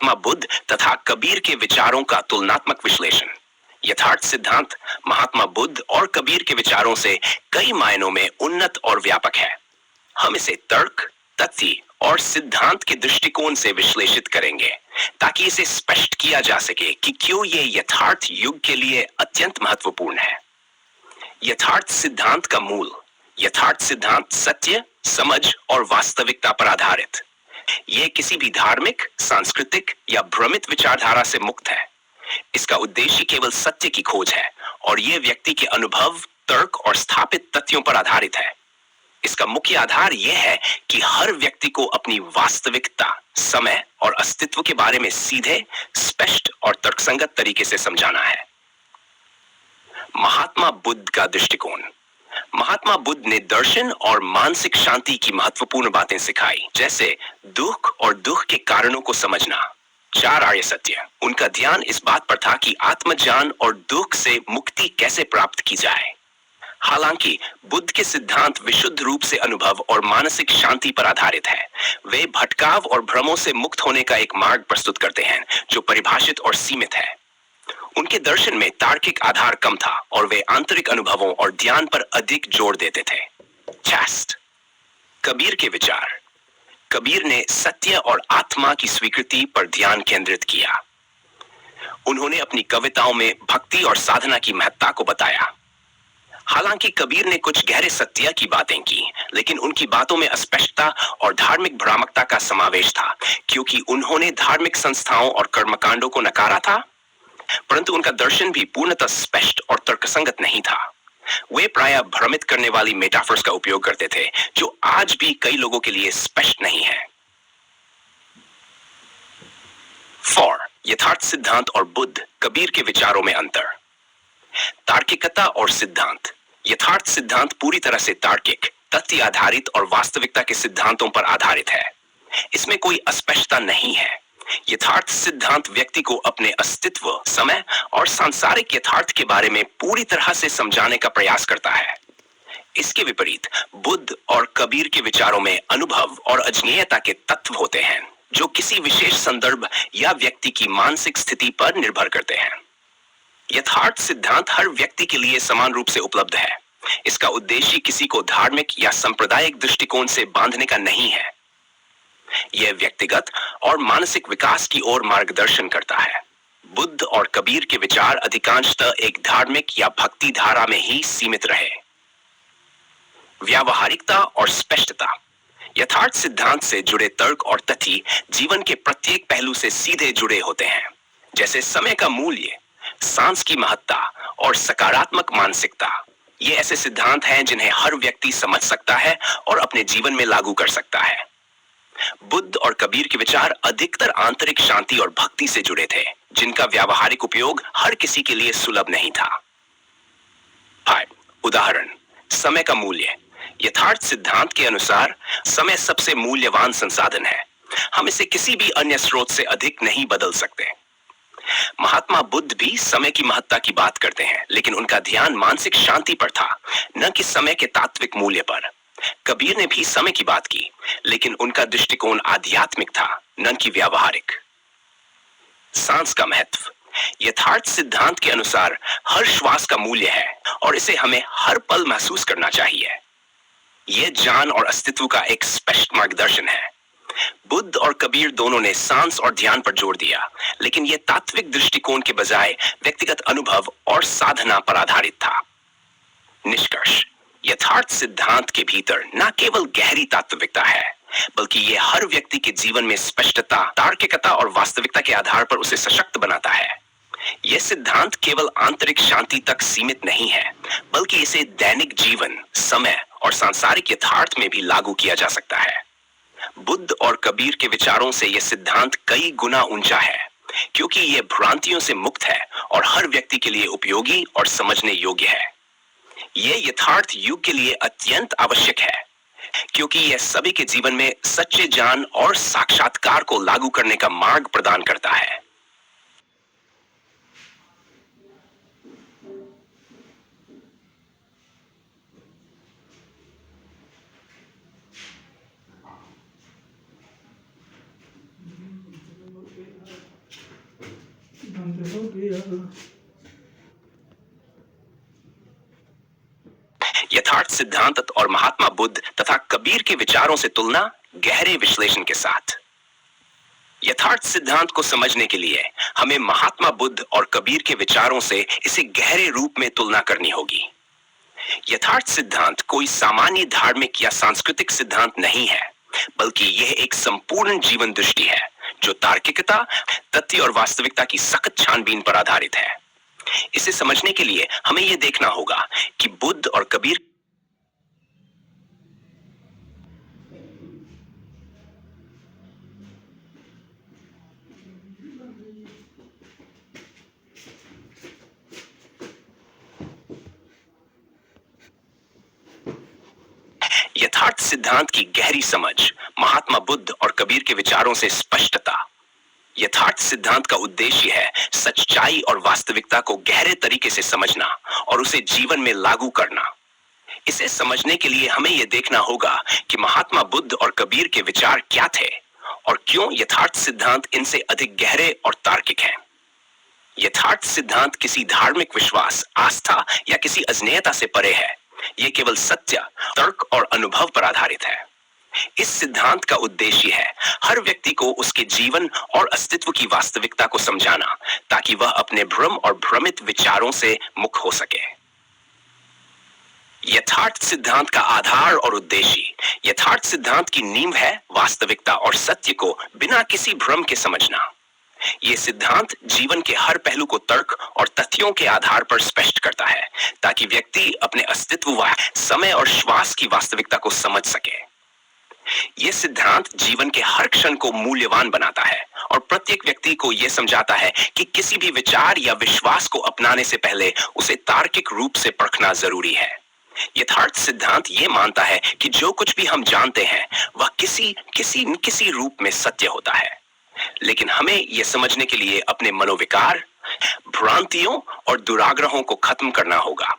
महात्मा बुद्ध तथा कबीर के विचारों का तुलनात्मक विश्लेषण। यथार्थ सिद्धांत महात्मा बुद्ध और कबीर के विचारों से कई मायनों में उन्नत और व्यापक है। हम इसे तर्क, तथ्य और सिद्धांत के दृष्टिकोण से विश्लेषित करेंगे ताकि इसे स्पष्ट किया जा सके कि क्यों ये यथार्थ युग के लिए अत्यंत महत्वपूर्ण है। यथार्थ सिद्धांत का मूल। यथार्थ सिद्धांत सत्य, समझ और वास्तविकता पर आधारित। यह किसी भी धार्मिक, सांस्कृतिक या भ्रमित विचारधारा से मुक्त है। इसका उद्देश्य केवल सत्य की खोज है और यह व्यक्ति के अनुभव, तर्क और स्थापित तथ्यों पर आधारित है। इसका मुख्य आधार यह है कि हर व्यक्ति को अपनी वास्तविकता, समय और अस्तित्व के बारे में सीधे, स्पष्ट और तर्कसंगत तरीके से समझाना है। महात्मा बुद्ध का दृष्टिकोण। महात्मा बुद्ध ने दर्शन और मानसिक शांति की महत्वपूर्ण बातें सिखाई, जैसे दुख और दुख के कारणों को समझना। 4 आर्य सत्य। उनका ध्यान इस बात पर था कि आत्मज्ञान और दुख से मुक्ति कैसे प्राप्त की जाए। हालांकि बुद्ध के सिद्धांत विशुद्ध रूप से अनुभव और मानसिक शांति पर आधारित है। वे भटकाव और भ्रमों से मुक्त होने का एक मार्ग प्रस्तुत करते हैं जो परिभाषित और सीमित है। उनके दर्शन में तार्किक आधार कम था और वे आंतरिक अनुभवों और ध्यान पर अधिक जोर देते थे। चैस्ट। कबीर के विचार। कबीर ने सत्य और आत्मा की स्वीकृति पर ध्यान केंद्रित किया। उन्होंने अपनी कविताओं में भक्ति और साधना की महत्ता को बताया। हालांकि कबीर ने कुछ गहरे सत्य की बातें की, लेकिन उनकी बातों में अस्पष्टता और धार्मिक भ्रामकता का समावेश था, क्योंकि उन्होंने धार्मिक संस्थाओं और कर्मकांडों को नकारा था, परंतु उनका दर्शन भी पूर्णतः स्पष्ट और तर्कसंगत नहीं था। वे प्रायः भ्रमित करने वाली मेटाफर्स का उपयोग करते थे, जो आज भी कई लोगों के लिए स्पष्ट नहीं है। 4. यथार्थ सिद्धांत और बुद्ध, कबीर के विचारों में अंतर। तार्किकता और सिद्धांत। यथार्थ सिद्धांत पूरी तरह से तार्किक, तथ्य आधारित और वास्तविकता के सिद्धांतों पर आधारित है। इसमें कोई अस्पष्टता नहीं है। यथार्थ सिद्धांत व्यक्ति को अपने अस्तित्व, समय और सांसारिक यथार्थ के बारे में पूरी तरह से समझाने का प्रयास करता है। इसके विपरीत बुद्ध और कबीर के विचारों में अनुभव और अज्ञेयता के तत्व होते हैं, जो किसी विशेष संदर्भ या व्यक्ति की मानसिक स्थिति पर निर्भर करते हैं। यथार्थ सिद्धांत हर व्यक्ति के लिए समान रूप से उपलब्ध है। इसका उद्देश्य किसी को धार्मिक या सांप्रदायिक दृष्टिकोण से बांधने का नहीं है। यह व्यक्तिगत और मानसिक विकास की ओर मार्गदर्शन करता है। बुद्ध और कबीर के विचार अधिकांशतः एक धार्मिक या भक्ति धारा में ही सीमित रहे। व्यावहारिकता और स्पष्टता। यथार्थ सिद्धांत से जुड़े तर्क और तथ्य जीवन के प्रत्येक पहलू से सीधे जुड़े होते हैं, जैसे समय का मूल्य, सांस की महत्ता और सकारात्मक मानसिकता। ये ऐसे सिद्धांत हैं जिन्हें हर व्यक्ति समझ सकता है और अपने जीवन में लागू कर सकता है। बुद्ध और कबीर के विचार अधिकतर आंतरिक शांति और भक्ति से जुड़े थे, जिनका व्यावहारिक उपयोग हर किसी के लिए सुलभ नहीं था। 5. उदाहरण। समय का मूल्य। यथार्थ सिद्धांत के अनुसार समय सबसे मूल्यवान संसाधन है। हम इसे किसी भी अन्य स्रोत से अधिक नहीं बदल सकते। महात्मा बुद्ध भी समय की महत्ता की बात करते हैं, लेकिन उनका ध्यान मानसिक शांति पर था, न कि समय के तात्विक मूल्य पर। कबीर ने भी समय की बात की, लेकिन उनका दृष्टिकोण आध्यात्मिक था, न कि व्यावहारिक। सांस का महत्व। यथार्थ सिद्धांत के अनुसार हर श्वास का मूल्य है और इसे हमें हर पल महसूस करना चाहिए। यह जान और अस्तित्व का एक स्पष्ट मार्गदर्शन है। बुद्ध और कबीर दोनों ने सांस और ध्यान पर जोर दिया, लेकिन यह तात्विक दृष्टिकोण के बजाय व्यक्तिगत अनुभव और साधना पर आधारित था। निष्कर्ष। यथार्थ सिद्धांत के भीतर न केवल गहरी तात्विकता है, बल्कि यह हर व्यक्ति के जीवन में स्पष्टता, तार्किकता और वास्तविकता के आधार पर उसे सशक्त बनाता है। यह सिद्धांत केवल आंतरिक शांति तक सीमित नहीं है, बल्कि इसे दैनिक जीवन, समय और सांसारिक यथार्थ में भी लागू किया जा सकता है। बुद्ध और कबीर के विचारों से यह सिद्धांत कई गुना ऊंचा है, क्योंकि यह भ्रांतियों से मुक्त है और हर व्यक्ति के लिए उपयोगी और समझने योग्य है। यह यथार्थ युग के लिए अत्यंत आवश्यक है, क्योंकि यह सभी के जीवन में सच्चे ज्ञान और साक्षात्कार को लागू करने का मार्ग प्रदान करता है। शांत हो गया। यथार्थ सिद्धांत और महात्मा बुद्ध तथा कबीर के विचारों से तुलना गहरे विश्लेषण के साथ। यथार्थ सिद्धांत को समझने के लिए हमें महात्मा बुद्ध और कबीर के विचारों से इसे गहरे रूप में तुलना करनी होगी। यथार्थ सिद्धांत कोई सामान्य धार्मिक या सांस्कृतिक सिद्धांत नहीं है, बल्कि यह एक संपूर्ण जीवन दृष्टि है जो तार्किकता, तथ्य और वास्तविकता की सख्त छानबीन पर आधारित है। इसे समझने के लिए हमें यह देखना होगा कि बुद्ध और कबीर यथार्थ सिद्धांत की गहरी समझ महात्मा बुद्ध और कबीर के विचारों से स्पष्टता। यथार्थ सिद्धांत का उद्देश्य है सच्चाई और वास्तविकता को गहरे तरीके से समझना और उसे जीवन में लागू करना। इसे समझने के लिए हमें यह देखना होगा कि महात्मा बुद्ध और कबीर के विचार क्या थे और क्यों यथार्थ सिद्धांत इनसे अधिक गहरे और तार्किक है। यथार्थ सिद्धांत किसी धार्मिक विश्वास, आस्था या किसी अज्ञेयता से परे है। यह केवल सत्य, तर्क और अनुभव पर आधारित है। इस सिद्धांत का उद्देश्य है हर व्यक्ति को उसके जीवन और अस्तित्व की वास्तविकता को समझाना, ताकि वह अपने भ्रम और भ्रमित विचारों से मुक्त हो सके। यथार्थ सिद्धांत का आधार और उद्देश्य। यथार्थ सिद्धांत की नींव है वास्तविकता और सत्य को बिना किसी भ्रम के समझना। यह सिद्धांत जीवन के हर पहलू को तर्क और तथ्यों के आधार पर स्पष्ट करता है, ताकि व्यक्ति अपने अस्तित्व, समय और श्वास की वास्तविकता को समझ सके। यह सिद्धांत जीवन के हर क्षण को मूल्यवान बनाता है और प्रत्येक व्यक्ति को यह समझाता है कि किसी भी विचार या विश्वास को अपनाने से पहले उसे तार्किक रूप से परखना जरूरी है। यथार्थ सिद्धांत यह मानता है कि जो कुछ भी हम जानते हैं वह किसी रूप में सत्य होता है, लेकिन हमें यह समझने के लिए अपने मनोविकार, भ्रांतियों और दुराग्रहों को खत्म करना होगा।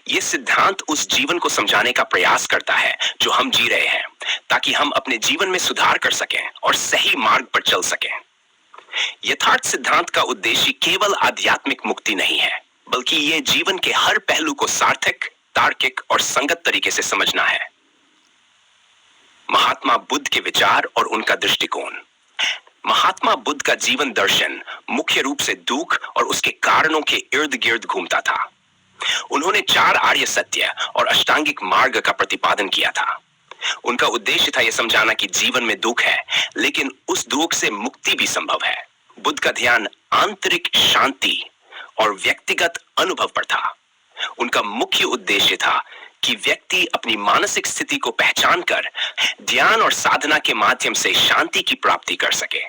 यह सिद्धांत उस जीवन को समझाने का प्रयास करता है जो हम जी रहे हैं, ताकि हम अपने जीवन में सुधार कर सकें और सही मार्ग पर चल सकें। यथार्थ सिद्धांत का उद्देश्य केवल आध्यात्मिक मुक्ति नहीं है, बल्कि यह जीवन के हर पहलू को सार्थक, तार्किक और संगत तरीके से समझना है। महात्मा बुद्ध के विचार और उनका दृष्टिकोण। महात्मा बुद्ध का जीवन दर्शन मुख्य रूप से दुख और उसके कारणों के इर्द गिर्द घूमता था। उन्होंने 4 आर्य सत्य और अष्टांगिक मार्ग का प्रतिपादन किया था। उनका उद्देश्य था यह समझाना कि जीवन में दुख है, लेकिन उस दुख से मुक्ति भी संभव है। बुद्ध का ध्यान आंतरिक शांति और व्यक्तिगत अनुभव पर था। उनका मुख्य उद्देश्य था कि व्यक्ति अपनी मानसिक स्थिति को पहचान कर ध्यान और साधना के माध्यम से शांति की प्राप्ति कर सके।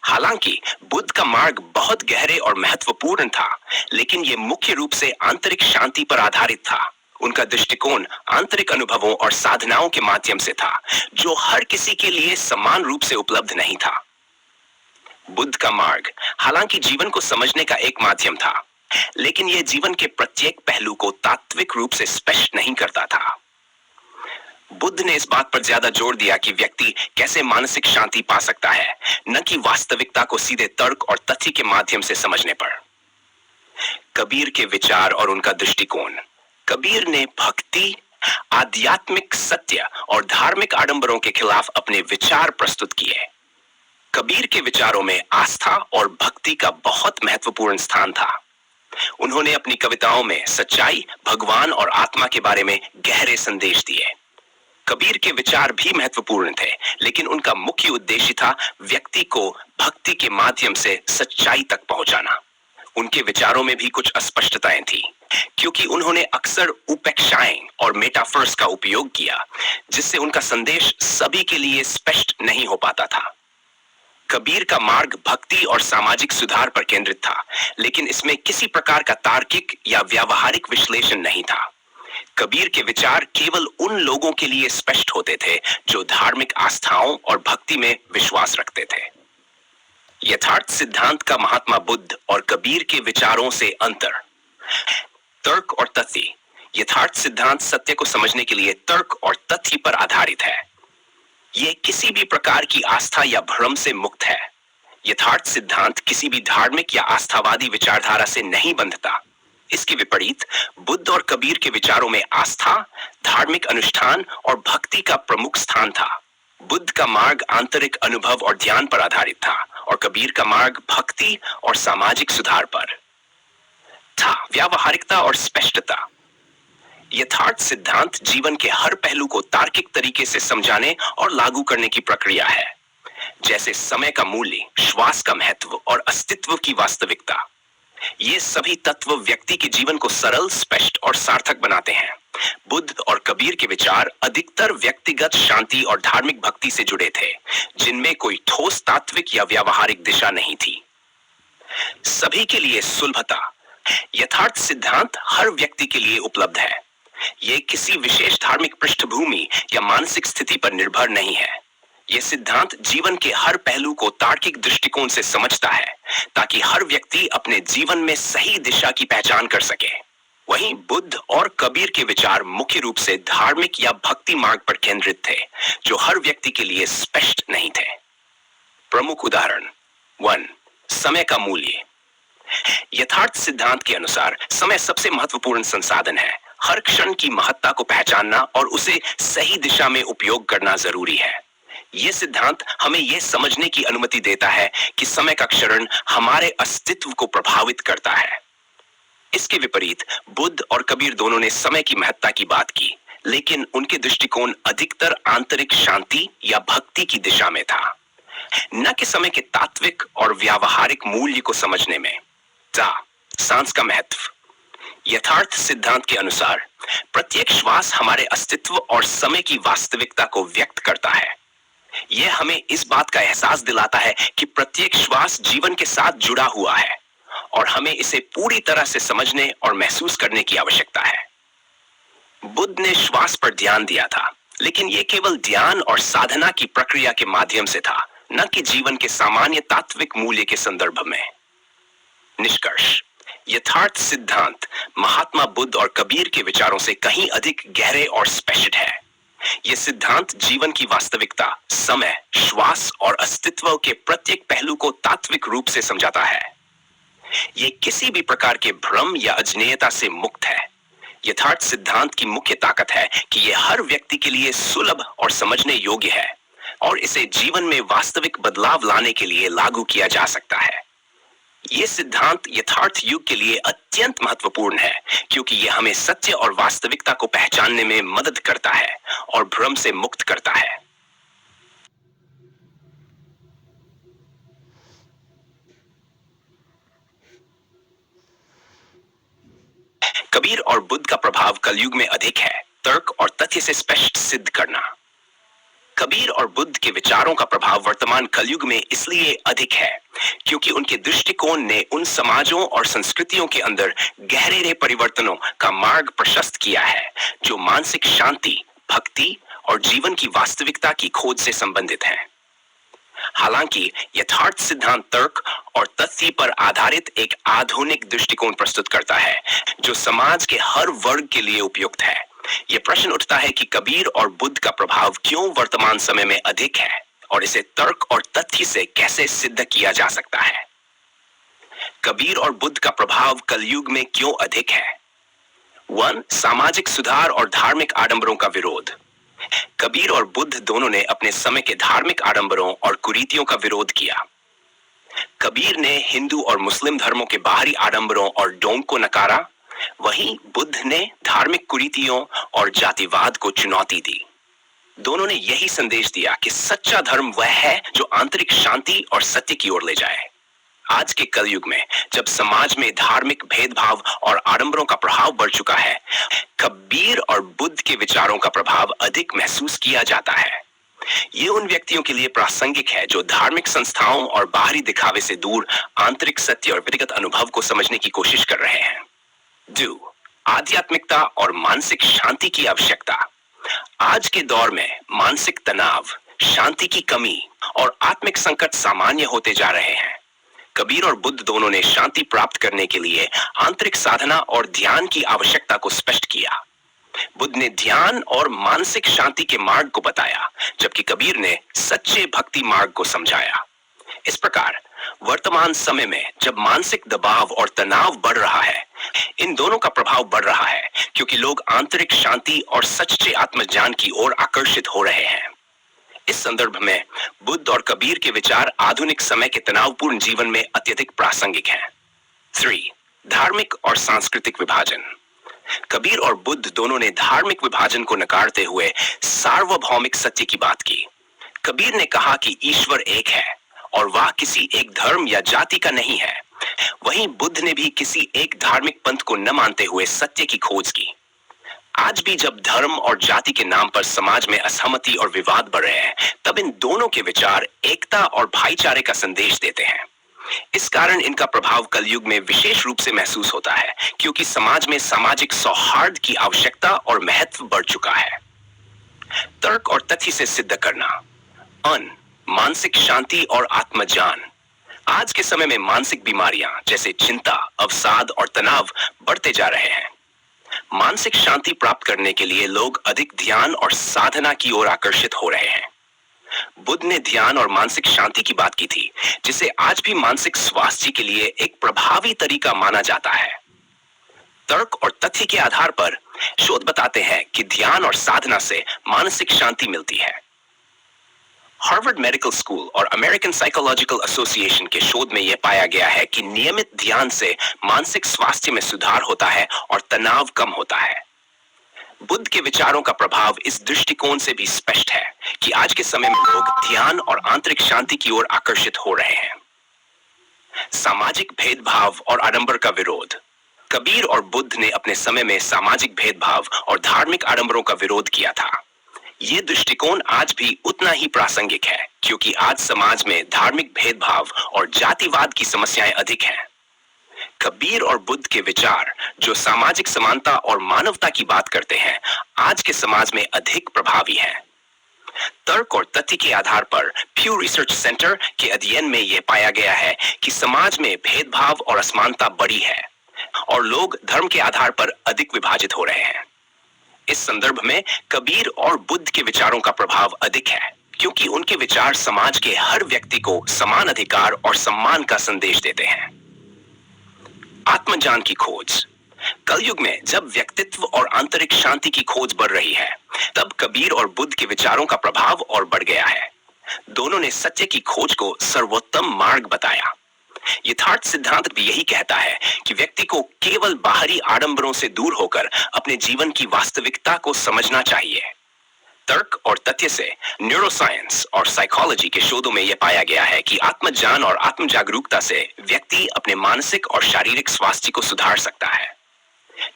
हालांकि बुद्ध का मार्ग बहुत गहरे और महत्वपूर्ण था, लेकिन यह मुख्य रूप से आंतरिक शांति पर आधारित था। उनका दृष्टिकोण आंतरिक अनुभवों और साधनाओं के माध्यम से था, जो हर किसी के लिए समान रूप से उपलब्ध नहीं था। बुद्ध का मार्ग हालांकि जीवन को समझने का एक माध्यम था, लेकिन यह जीवन के प्रत्येक पहलू को तात्विक रूप से स्पष्ट नहीं करता था। बुद्ध ने इस बात पर ज्यादा जोर दिया कि व्यक्ति कैसे मानसिक शांति पा सकता है, न कि वास्तविकता को सीधे तर्क और तथ्य के माध्यम से समझने पर। कबीर के विचार और उनका दृष्टिकोण। कबीर ने भक्ति, आध्यात्मिक सत्य और धार्मिक आडंबरों के खिलाफ अपने विचार प्रस्तुत किए। कबीर के विचारों में आस्था और भक्ति का बहुत महत्वपूर्ण स्थान था। उन्होंने अपनी कविताओं में सच्चाई, भगवान और आत्मा के बारे में गहरे संदेश दिए। कबीर के विचार भी महत्वपूर्ण थे, लेकिन उनका मुख्य उद्देश्य था व्यक्ति को भक्ति के माध्यम से सच्चाई तक पहुंचाना। उनके विचारों में भी कुछ अस्पष्टताएं थी, क्योंकि उन्होंने अक्सर उपेक्षाएं और मेटाफर्स का उपयोग किया, जिससे उनका संदेश सभी के लिए स्पष्ट नहीं हो पाता था। कबीर का मार्ग भक्ति और सामाजिक सुधार पर केंद्रित था, लेकिन इसमें किसी प्रकार का तार्किक या व्यावहारिक विश्लेषण नहीं था। कबीर के विचार केवल उन लोगों के लिए स्पष्ट होते थे जो धार्मिक आस्थाओं और भक्ति में विश्वास रखते थे। यथार्थ सिद्धांत का महात्मा बुद्ध और कबीर के विचारों से अंतर। तर्क और तथ्य। यथार्थ सिद्धांत सत्य को समझने के लिए तर्क और तथ्य पर आधारित है। यह किसी भी प्रकार की आस्था या भ्रम से मुक्त है। यथार्थ सिद्धांत किसी भी धार्मिक या आस्थावादी विचारधारा से नहीं बंधता। इसके विपरीत बुद्ध और कबीर के विचारों में आस्था, धार्मिक अनुष्ठान और भक्ति का प्रमुख स्थान था। बुद्ध का मार्ग आंतरिक अनुभव और ध्यान पर आधारित था और कबीर का मार्ग भक्ति और सामाजिक सुधार पर था। व्यावहारिकता और स्पष्टता। यथार्थ सिद्धांत जीवन के हर पहलू को तार्किक तरीके से समझाने और लागू करने की प्रक्रिया है, जैसे समय का मूल्य, श्वास का महत्व और अस्तित्व की वास्तविकता। ये सभी तत्व व्यक्ति के जीवन को सरल, स्पष्ट और सार्थक बनाते हैं। बुद्ध और कबीर के विचार अधिकतर व्यक्तिगत शांति और धार्मिक भक्ति से जुड़े थे, जिनमें कोई ठोस तात्विक या व्यावहारिक दिशा नहीं थी। सभी के लिए सुलभता। यथार्थ सिद्धांत हर व्यक्ति के लिए उपलब्ध है। ये किसी विशेष धार्मिक पृष्ठभूमि या मानसिक स्थिति पर निर्भर नहीं है। यह सिद्धांत जीवन के हर पहलू को तार्किक दृष्टिकोण से समझता है, ताकि हर व्यक्ति अपने जीवन में सही दिशा की पहचान कर सके। वहीं बुद्ध और कबीर के विचार मुख्य रूप से धार्मिक या भक्ति मार्ग पर केंद्रित थे, जो हर व्यक्ति के लिए स्पष्ट नहीं थे। प्रमुख उदाहरण। 1. समय का मूल्य। यथार्थ सिद्धांत के अनुसार समय सबसे महत्वपूर्ण संसाधन है। हर क्षण की महत्ता को पहचानना और उसे सही दिशा में उपयोग करना जरूरी है। यह सिद्धांत हमें यह समझने की अनुमति देता है कि समय का क्षरण हमारे अस्तित्व को प्रभावित करता है। इसके विपरीत बुद्ध और कबीर दोनों ने समय की महत्ता की बात की, लेकिन उनके दृष्टिकोण अधिकतर आंतरिक शांति या भक्ति की दिशा में था, न कि समय के तात्विक और व्यावहारिक मूल्य को समझने में। सांस का महत्व। यथार्थ सिद्धांत के अनुसार प्रत्येक श्वास हमारे अस्तित्व और समय की वास्तविकता को व्यक्त करता है। यह हमें इस बात का एहसास दिलाता है कि प्रत्येक श्वास जीवन के साथ जुड़ा हुआ है और हमें इसे पूरी तरह से समझने और महसूस करने की आवश्यकता है। बुद्ध ने श्वास पर ध्यान दिया था, लेकिन यह केवल ध्यान और साधना की प्रक्रिया के माध्यम से था, न कि जीवन के सामान्य तात्विक मूल्य के संदर्भ में। निष्कर्ष। यथार्थ सिद्धांत महात्मा बुद्ध और कबीर के विचारों से कहीं अधिक गहरे और स्पष्ट है। यह सिद्धांत जीवन की वास्तविकता, समय, श्वास और अस्तित्व के प्रत्येक पहलू को तात्विक रूप से समझाता है। यह किसी भी प्रकार के भ्रम या अज्ञेयता से मुक्त है। यथार्थ सिद्धांत की मुख्य ताकत है कि यह हर व्यक्ति के लिए सुलभ और समझने योग्य है और इसे जीवन में वास्तविक बदलाव लाने के लिए लागू किया जा सकता है। यह सिद्धांत यथार्थ युग के लिए अत्यंत महत्वपूर्ण है, क्योंकि यह हमें सत्य और वास्तविकता को पहचानने में मदद करता है और भ्रम से मुक्त करता है। कबीर और बुद्ध का प्रभाव कलयुग में अधिक है। तर्क और तथ्य से स्पष्ट सिद्ध करना। कबीर और बुद्ध के विचारों का प्रभाव वर्तमान कलयुग में इसलिए अधिक है क्योंकि उनके दृष्टिकोण ने उन समाजों और संस्कृतियों के अंदर गहरे परिवर्तनों का मार्ग प्रशस्त किया है, जो मानसिक शांति, भक्ति और जीवन की वास्तविकता की खोज से संबंधित हैं। हालांकि यथार्थ सिद्धांत तर्क और तथ्य पर आधारित एक आधुनिक दृष्टिकोण प्रस्तुत करता है, जो समाज के हर वर्ग के लिए उपयुक्त है। यह प्रश्न उठता है कि कबीर और बुद्ध का प्रभाव क्यों वर्तमान समय में अधिक है और इसे तर्क और तथ्य से कैसे सिद्ध किया जा सकता है। कबीर और बुद्ध का प्रभाव कलयुग में क्यों अधिक है। 1. सामाजिक सुधार और धार्मिक आडंबरों का विरोध। कबीर और बुद्ध दोनों ने अपने समय के धार्मिक आडंबरों और कुरीतियों का विरोध किया। कबीर ने हिंदू और मुस्लिम धर्मों के बाहरी आडंबरों और ढोंग को नकारा, वहीं बुद्ध ने धार्मिक कुरीतियों और जातिवाद को चुनौती दी। दोनों ने यही संदेश दिया कि सच्चा धर्म वह है जो आंतरिक शांति और सत्य की ओर ले जाए। आज के कलयुग में, जब समाज में धार्मिक भेदभाव और आडंबरों का प्रभाव बढ़ चुका है, कबीर और बुद्ध के विचारों का प्रभाव अधिक महसूस किया जाता है। ये उन व्यक्तियों के लिए प्रासंगिक है जो धार्मिक संस्थाओं और बाहरी दिखावे से दूर आंतरिक सत्य और व्यक्तिगत अनुभव को समझने की कोशिश कर रहे हैं। 2. आध्यात्मिकता और मानसिक शांति की आवश्यकता। आज के दौर में मानसिक तनाव, शांति की कमी और आत्मिक संकट सामान्य होते जा रहे हैं। कबीर और बुद्ध दोनों ने शांति प्राप्त करने के लिए आंतरिक साधना और ध्यान की आवश्यकता को स्पष्ट किया। बुद्ध ने ध्यान और मानसिक शांति के मार्ग को बताया, जबकि कबीर ने सच्चे भक्ति मार्ग को समझाया। इस प्रकार वर्तमान समय में जब मानसिक दबाव और तनाव बढ़ रहा है, इन दोनों का प्रभाव बढ़ रहा है क्योंकि लोग आंतरिक शांति और सच्चे आत्मज्ञान की ओर आकर्षित हो रहे हैं। इस संदर्भ में बुद्ध और कबीर के विचार आधुनिक समय के तनावपूर्ण जीवन में अत्यधिक प्रासंगिक हैं। 3. धार्मिक और सांस्कृतिक विभाजन। कबीर और बुद्ध दोनों ने धार्मिक विभाजन को नकारते हुए सार्वभौमिक सत्य की बात की। कबीर ने कहा कि ईश्वर एक है और वह किसी एक धर्म या जाति का नहीं है। वहीं बुद्ध ने भी किसी एक धार्मिक पंथ को न मानते हुए सत्य की खोज की। आज भी जब धर्म और जाति के नाम पर समाज में असहमति और विवाद बढ़ रहे हैं, तब इन दोनों के विचार एकता और भाईचारे का संदेश देते हैं। इस कारण इनका प्रभाव कलयुग में विशेष रूप से महसूस होता है, क्योंकि समाज में सामाजिक सौहार्द की आवश्यकता और महत्व बढ़ चुका है। तर्क और तथ्य से सिद्ध करना। मानसिक शांति और आत्मज्ञान। आज के समय में मानसिक बीमारियां जैसे चिंता, अवसाद और तनाव बढ़ते जा रहे हैं। मानसिक शांति प्राप्त करने के लिए लोग अधिक ध्यान और साधना की ओर आकर्षित हो रहे हैं। बुद्ध ने ध्यान और मानसिक शांति की बात की थी, जिसे आज भी मानसिक स्वास्थ्य के लिए एक प्रभावी तरीका माना जाता है। तर्क और तथ्य के आधार पर शोध बताते हैं कि ध्यान और साधना से मानसिक शांति मिलती है। हार्वर्ड मेडिकल स्कूल और अमेरिकन साइकोलॉजिकल एसोसिएशन के शोध में यह पाया गया है कि नियमित ध्यान से मानसिक स्वास्थ्य में सुधार होता है और तनाव कम होता है। बुद्ध के विचारों का प्रभाव इस दृष्टिकोण से भी स्पष्ट है कि आज के समय में लोग ध्यान और आंतरिक शांति की ओर आकर्षित हो रहे हैं। सामाजिक भेदभाव और आडंबर का विरोध। कबीर और बुद्ध ने अपने समय में सामाजिक भेदभाव और धार्मिक आडंबरों का विरोध किया था। ये दृष्टिकोण आज भी उतना ही प्रासंगिक है, क्योंकि आज समाज में धार्मिक भेदभाव और जातिवाद की समस्याएं अधिक हैं। कबीर और बुद्ध के विचार, जो सामाजिक समानता और मानवता की बात करते हैं, आज के समाज में अधिक प्रभावी हैं। तर्क और तथ्य के आधार पर प्यू रिसर्च सेंटर के अध्ययन में यह पाया गया है कि समाज में भेदभाव और असमानता बढ़ी है और लोग धर्म के आधार पर अधिक विभाजित हो रहे हैं। इस संदर्भ में कबीर और बुद्ध के विचारों का प्रभाव अधिक है, क्योंकि उनके विचार समाज के हर व्यक्ति को समान अधिकार और सम्मान का संदेश देते हैं। आत्मज्ञान की खोज। कलयुग में जब व्यक्तित्व और आंतरिक शांति की खोज बढ़ रही है, तब कबीर और बुद्ध के विचारों का प्रभाव और बढ़ गया है। दोनों ने सत्य की खोज को सर्वोत्तम मार्ग बताया। यथार्थ सिद्धांत भी यही कहता है कि व्यक्ति को केवल बाहरी आडंबरों से दूर होकर अपने जीवन की वास्तविकता को समझना चाहिए। तर्क और तथ्य से न्यूरोसाइंस और साइकोलॉजी के शोधों में यह पाया गया है कि आत्मज्ञान और आत्मजागरूकता से व्यक्ति अपने मानसिक और शारीरिक स्वास्थ्य को सुधार सकता है।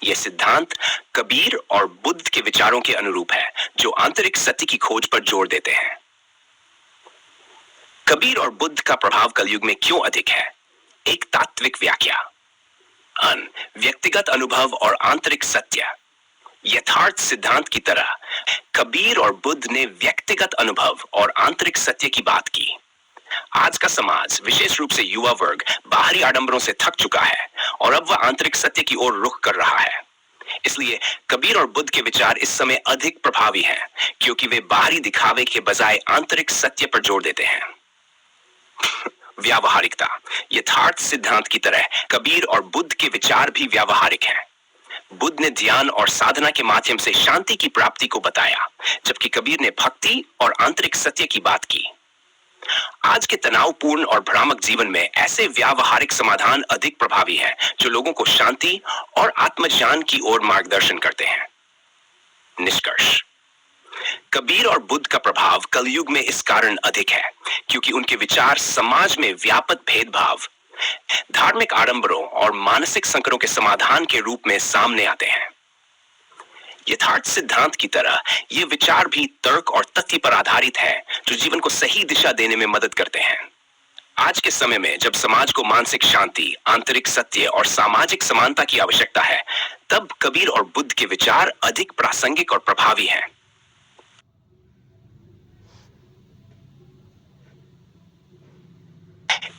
यह सिद्धांत कबीर और बुद्ध के विचारों के अनुरूप है, जो आंतरिक सत्य की खोज पर जोर देते हैं। कबीर और बुद्ध का प्रभाव कलयुग में क्यों अधिक है? एक तात्विक व्याख्या। व्यक्तिगत अनुभव और आंतरिक सत्य। यथार्थ सिद्धांत की तरह कबीर और बुद्ध ने व्यक्तिगत अनुभव और आंतरिक सत्य की बात की। आज का समाज, विशेष रूप से युवा वर्ग, बाहरी आडंबरों से थक चुका है और अब वह आंतरिक सत्य की ओर रुख कर रहा है। इसलिए कबीर और बुद्ध के विचार इस समय अधिक प्रभावी हैं, क्योंकि वे बाहरी दिखावे के बजाय आंतरिक सत्य पर जोर देते हैं। व्यावहारिकता। यथार्थ सिद्धांत की तरह कबीर और बुद्ध के विचार भी व्यावहारिक हैं। बुद्ध ने ध्यान और साधना के माध्यम से शांति की प्राप्ति को बताया, जबकि कबीर ने भक्ति और आंतरिक सत्य की बात की। आज के तनावपूर्ण और भ्रामक जीवन में ऐसे व्यावहारिक समाधान अधिक प्रभावी हैं, जो लोगों को शांति और आत्मज्ञान की ओर मार्गदर्शन करते हैं। निष्कर्ष। कबीर और बुद्ध का प्रभाव कलयुग में इस कारण अधिक है क्योंकि उनके विचार समाज में व्यापक भेदभाव, धार्मिक आडंबरों और मानसिक संकटों के समाधान के रूप में सामने आते हैं। यथार्थ सिद्धांत की तरह ये विचार भी तर्क और तथ्य पर आधारित है, जो जीवन को सही दिशा देने में मदद करते हैं। आज के समय में जब समाज को मानसिक शांति, आंतरिक सत्य और सामाजिक समानता की आवश्यकता है, तब कबीर और बुद्ध के विचार अधिक प्रासंगिक और प्रभावी हैं।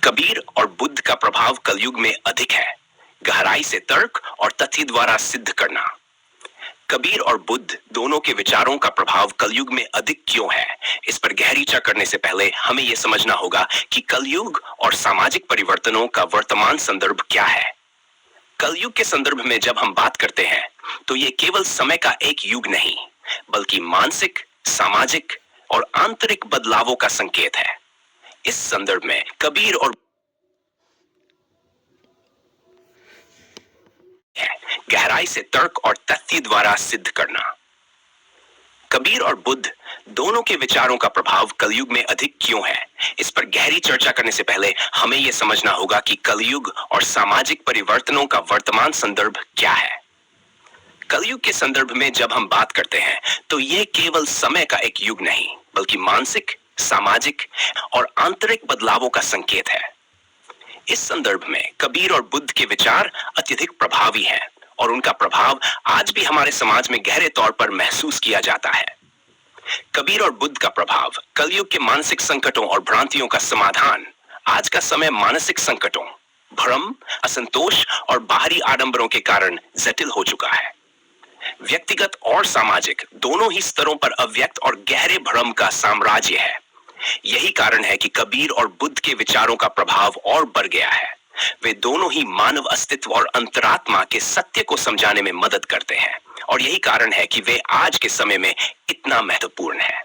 कबीर और बुद्ध का प्रभाव कलयुग में अधिक है। गहराई से तर्क और तथ्य द्वारा सिद्ध करना। कबीर और बुद्ध दोनों के विचारों का प्रभाव कलयुग में अधिक क्यों है, इस पर गहरी चर्चा करने से पहले हमें यह समझना होगा कि कलयुग और सामाजिक परिवर्तनों का वर्तमान संदर्भ क्या है। कलयुग के संदर्भ में जब हम बात करते हैं तो यह केवल समय का एक युग नहीं, बल्कि मानसिक, सामाजिक और आंतरिक बदलावों का संकेत है। इस संदर्भ में कबीर और गहराई से तर्क और तथ्य द्वारा सिद्ध करना। कबीर और बुद्ध दोनों के विचारों का प्रभाव कलयुग में अधिक क्यों है, इस पर गहरी चर्चा करने से पहले हमें यह समझना होगा कि कलयुग और सामाजिक परिवर्तनों का वर्तमान संदर्भ क्या है। कलयुग के संदर्भ में जब हम बात करते हैं तो यह केवल समय का एक युग नहीं, बल्कि मानसिक, सामाजिक और आंतरिक बदलावों का संकेत है। इस संदर्भ में कबीर और बुद्ध के विचार अत्यधिक प्रभावी हैं और उनका प्रभाव आज भी हमारे समाज में गहरे तौर पर महसूस किया जाता है। कबीर और बुद्ध का प्रभाव कलयुग के मानसिक संकटों और भ्रांतियों का समाधान। आज का समय मानसिक संकटों, भ्रम, असंतोष और बाहरी आडंबरों के कारण जटिल हो चुका है। व्यक्तिगत और सामाजिक दोनों ही स्तरों पर अव्यक्त और गहरे भ्रम का साम्राज्य है। यही कारण है कि कबीर और बुद्ध के विचारों का प्रभाव और बढ़ गया है। वे दोनों ही मानव अस्तित्व और अंतरात्मा के सत्य को समझाने में मदद करते हैं और यही कारण है कि वे आज के समय में इतना महत्वपूर्ण है।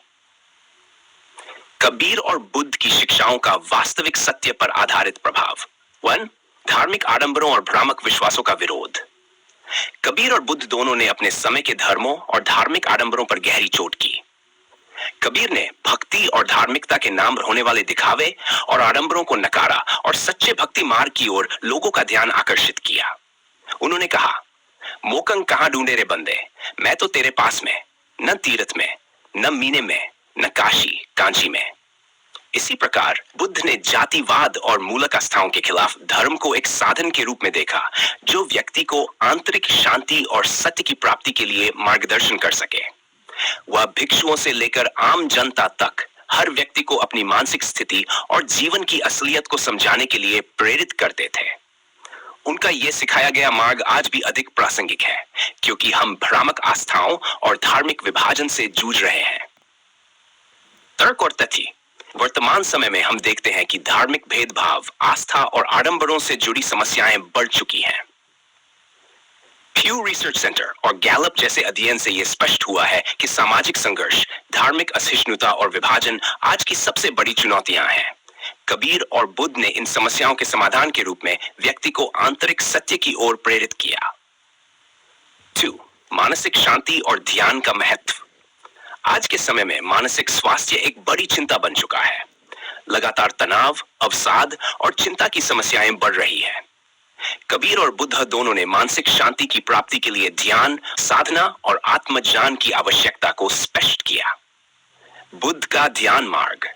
कबीर और बुद्ध की शिक्षाओं का वास्तविक सत्य पर आधारित प्रभाव। 1. धार्मिक आडंबरों और भ्रामक विश्वासों का विरोध। कबीर और बुद्ध दोनों ने अपने समय के धर्मों और धार्मिक आडंबरों पर गहरी चोट की। कबीर ने भक्ति और धार्मिकता के नाम पर होने वाले दिखावे और आडंबरों को नकारा और सच्चे भक्ति मार्ग की ओर लोगों का ध्यान आकर्षित किया। उन्होंने कहा, मोकंग कहां ढूंढे रे बंदे, मैं तो तेरे पास में, न तीर्थ में, न मीने में, न काशी कांची में। इसी प्रकार बुद्ध ने जातिवाद और मूलक आस्थाओं के खिलाफ धर्म को एक साधन के रूप में देखा जो व्यक्ति को आंतरिक शांति और सत्य की प्राप्ति के लिए मार्गदर्शन कर सके। वह भिक्षुओं से लेकर आम जनता तक हर व्यक्ति को अपनी मानसिक स्थिति और जीवन की असलियत को समझाने के लिए प्रेरित करते थे। उनका यह सिखाया गया मार्ग आज भी अधिक प्रासंगिक है क्योंकि हम भ्रामक आस्थाओं और धार्मिक विभाजन से जूझ रहे हैं। तर्क और तथ्य। वर्तमान समय में हम देखते हैं कि धार्मिक भेदभाव, आस्था और आडंबरों से जुड़ी समस्याएं बढ़ चुकी हैं। प्यू रिसर्च सेंटर और गैलप जैसे अध्ययन से यह स्पष्ट हुआ है कि सामाजिक संघर्ष, धार्मिक असहिष्णुता और विभाजन आज की सबसे बड़ी चुनौतियां हैं। कबीर और बुद्ध ने इन समस्याओं के समाधान के रूप में व्यक्ति को आंतरिक सत्य की ओर प्रेरित किया। 2. मानसिक शांति और ध्यान का महत्व। आज के समय में मानसिक स्वास्थ्य एक बड़ी चिंता बन चुका है। लगातार तनाव, अवसाद और चिंता की समस्याएं बढ़ रही है। कबीर और बुद्ध दोनों ने मानसिक शांति की प्राप्ति के लिए ध्यान, साधना और आत्मज्ञान की आवश्यकता को स्पष्ट किया। बुद्ध का ध्यान मार्ग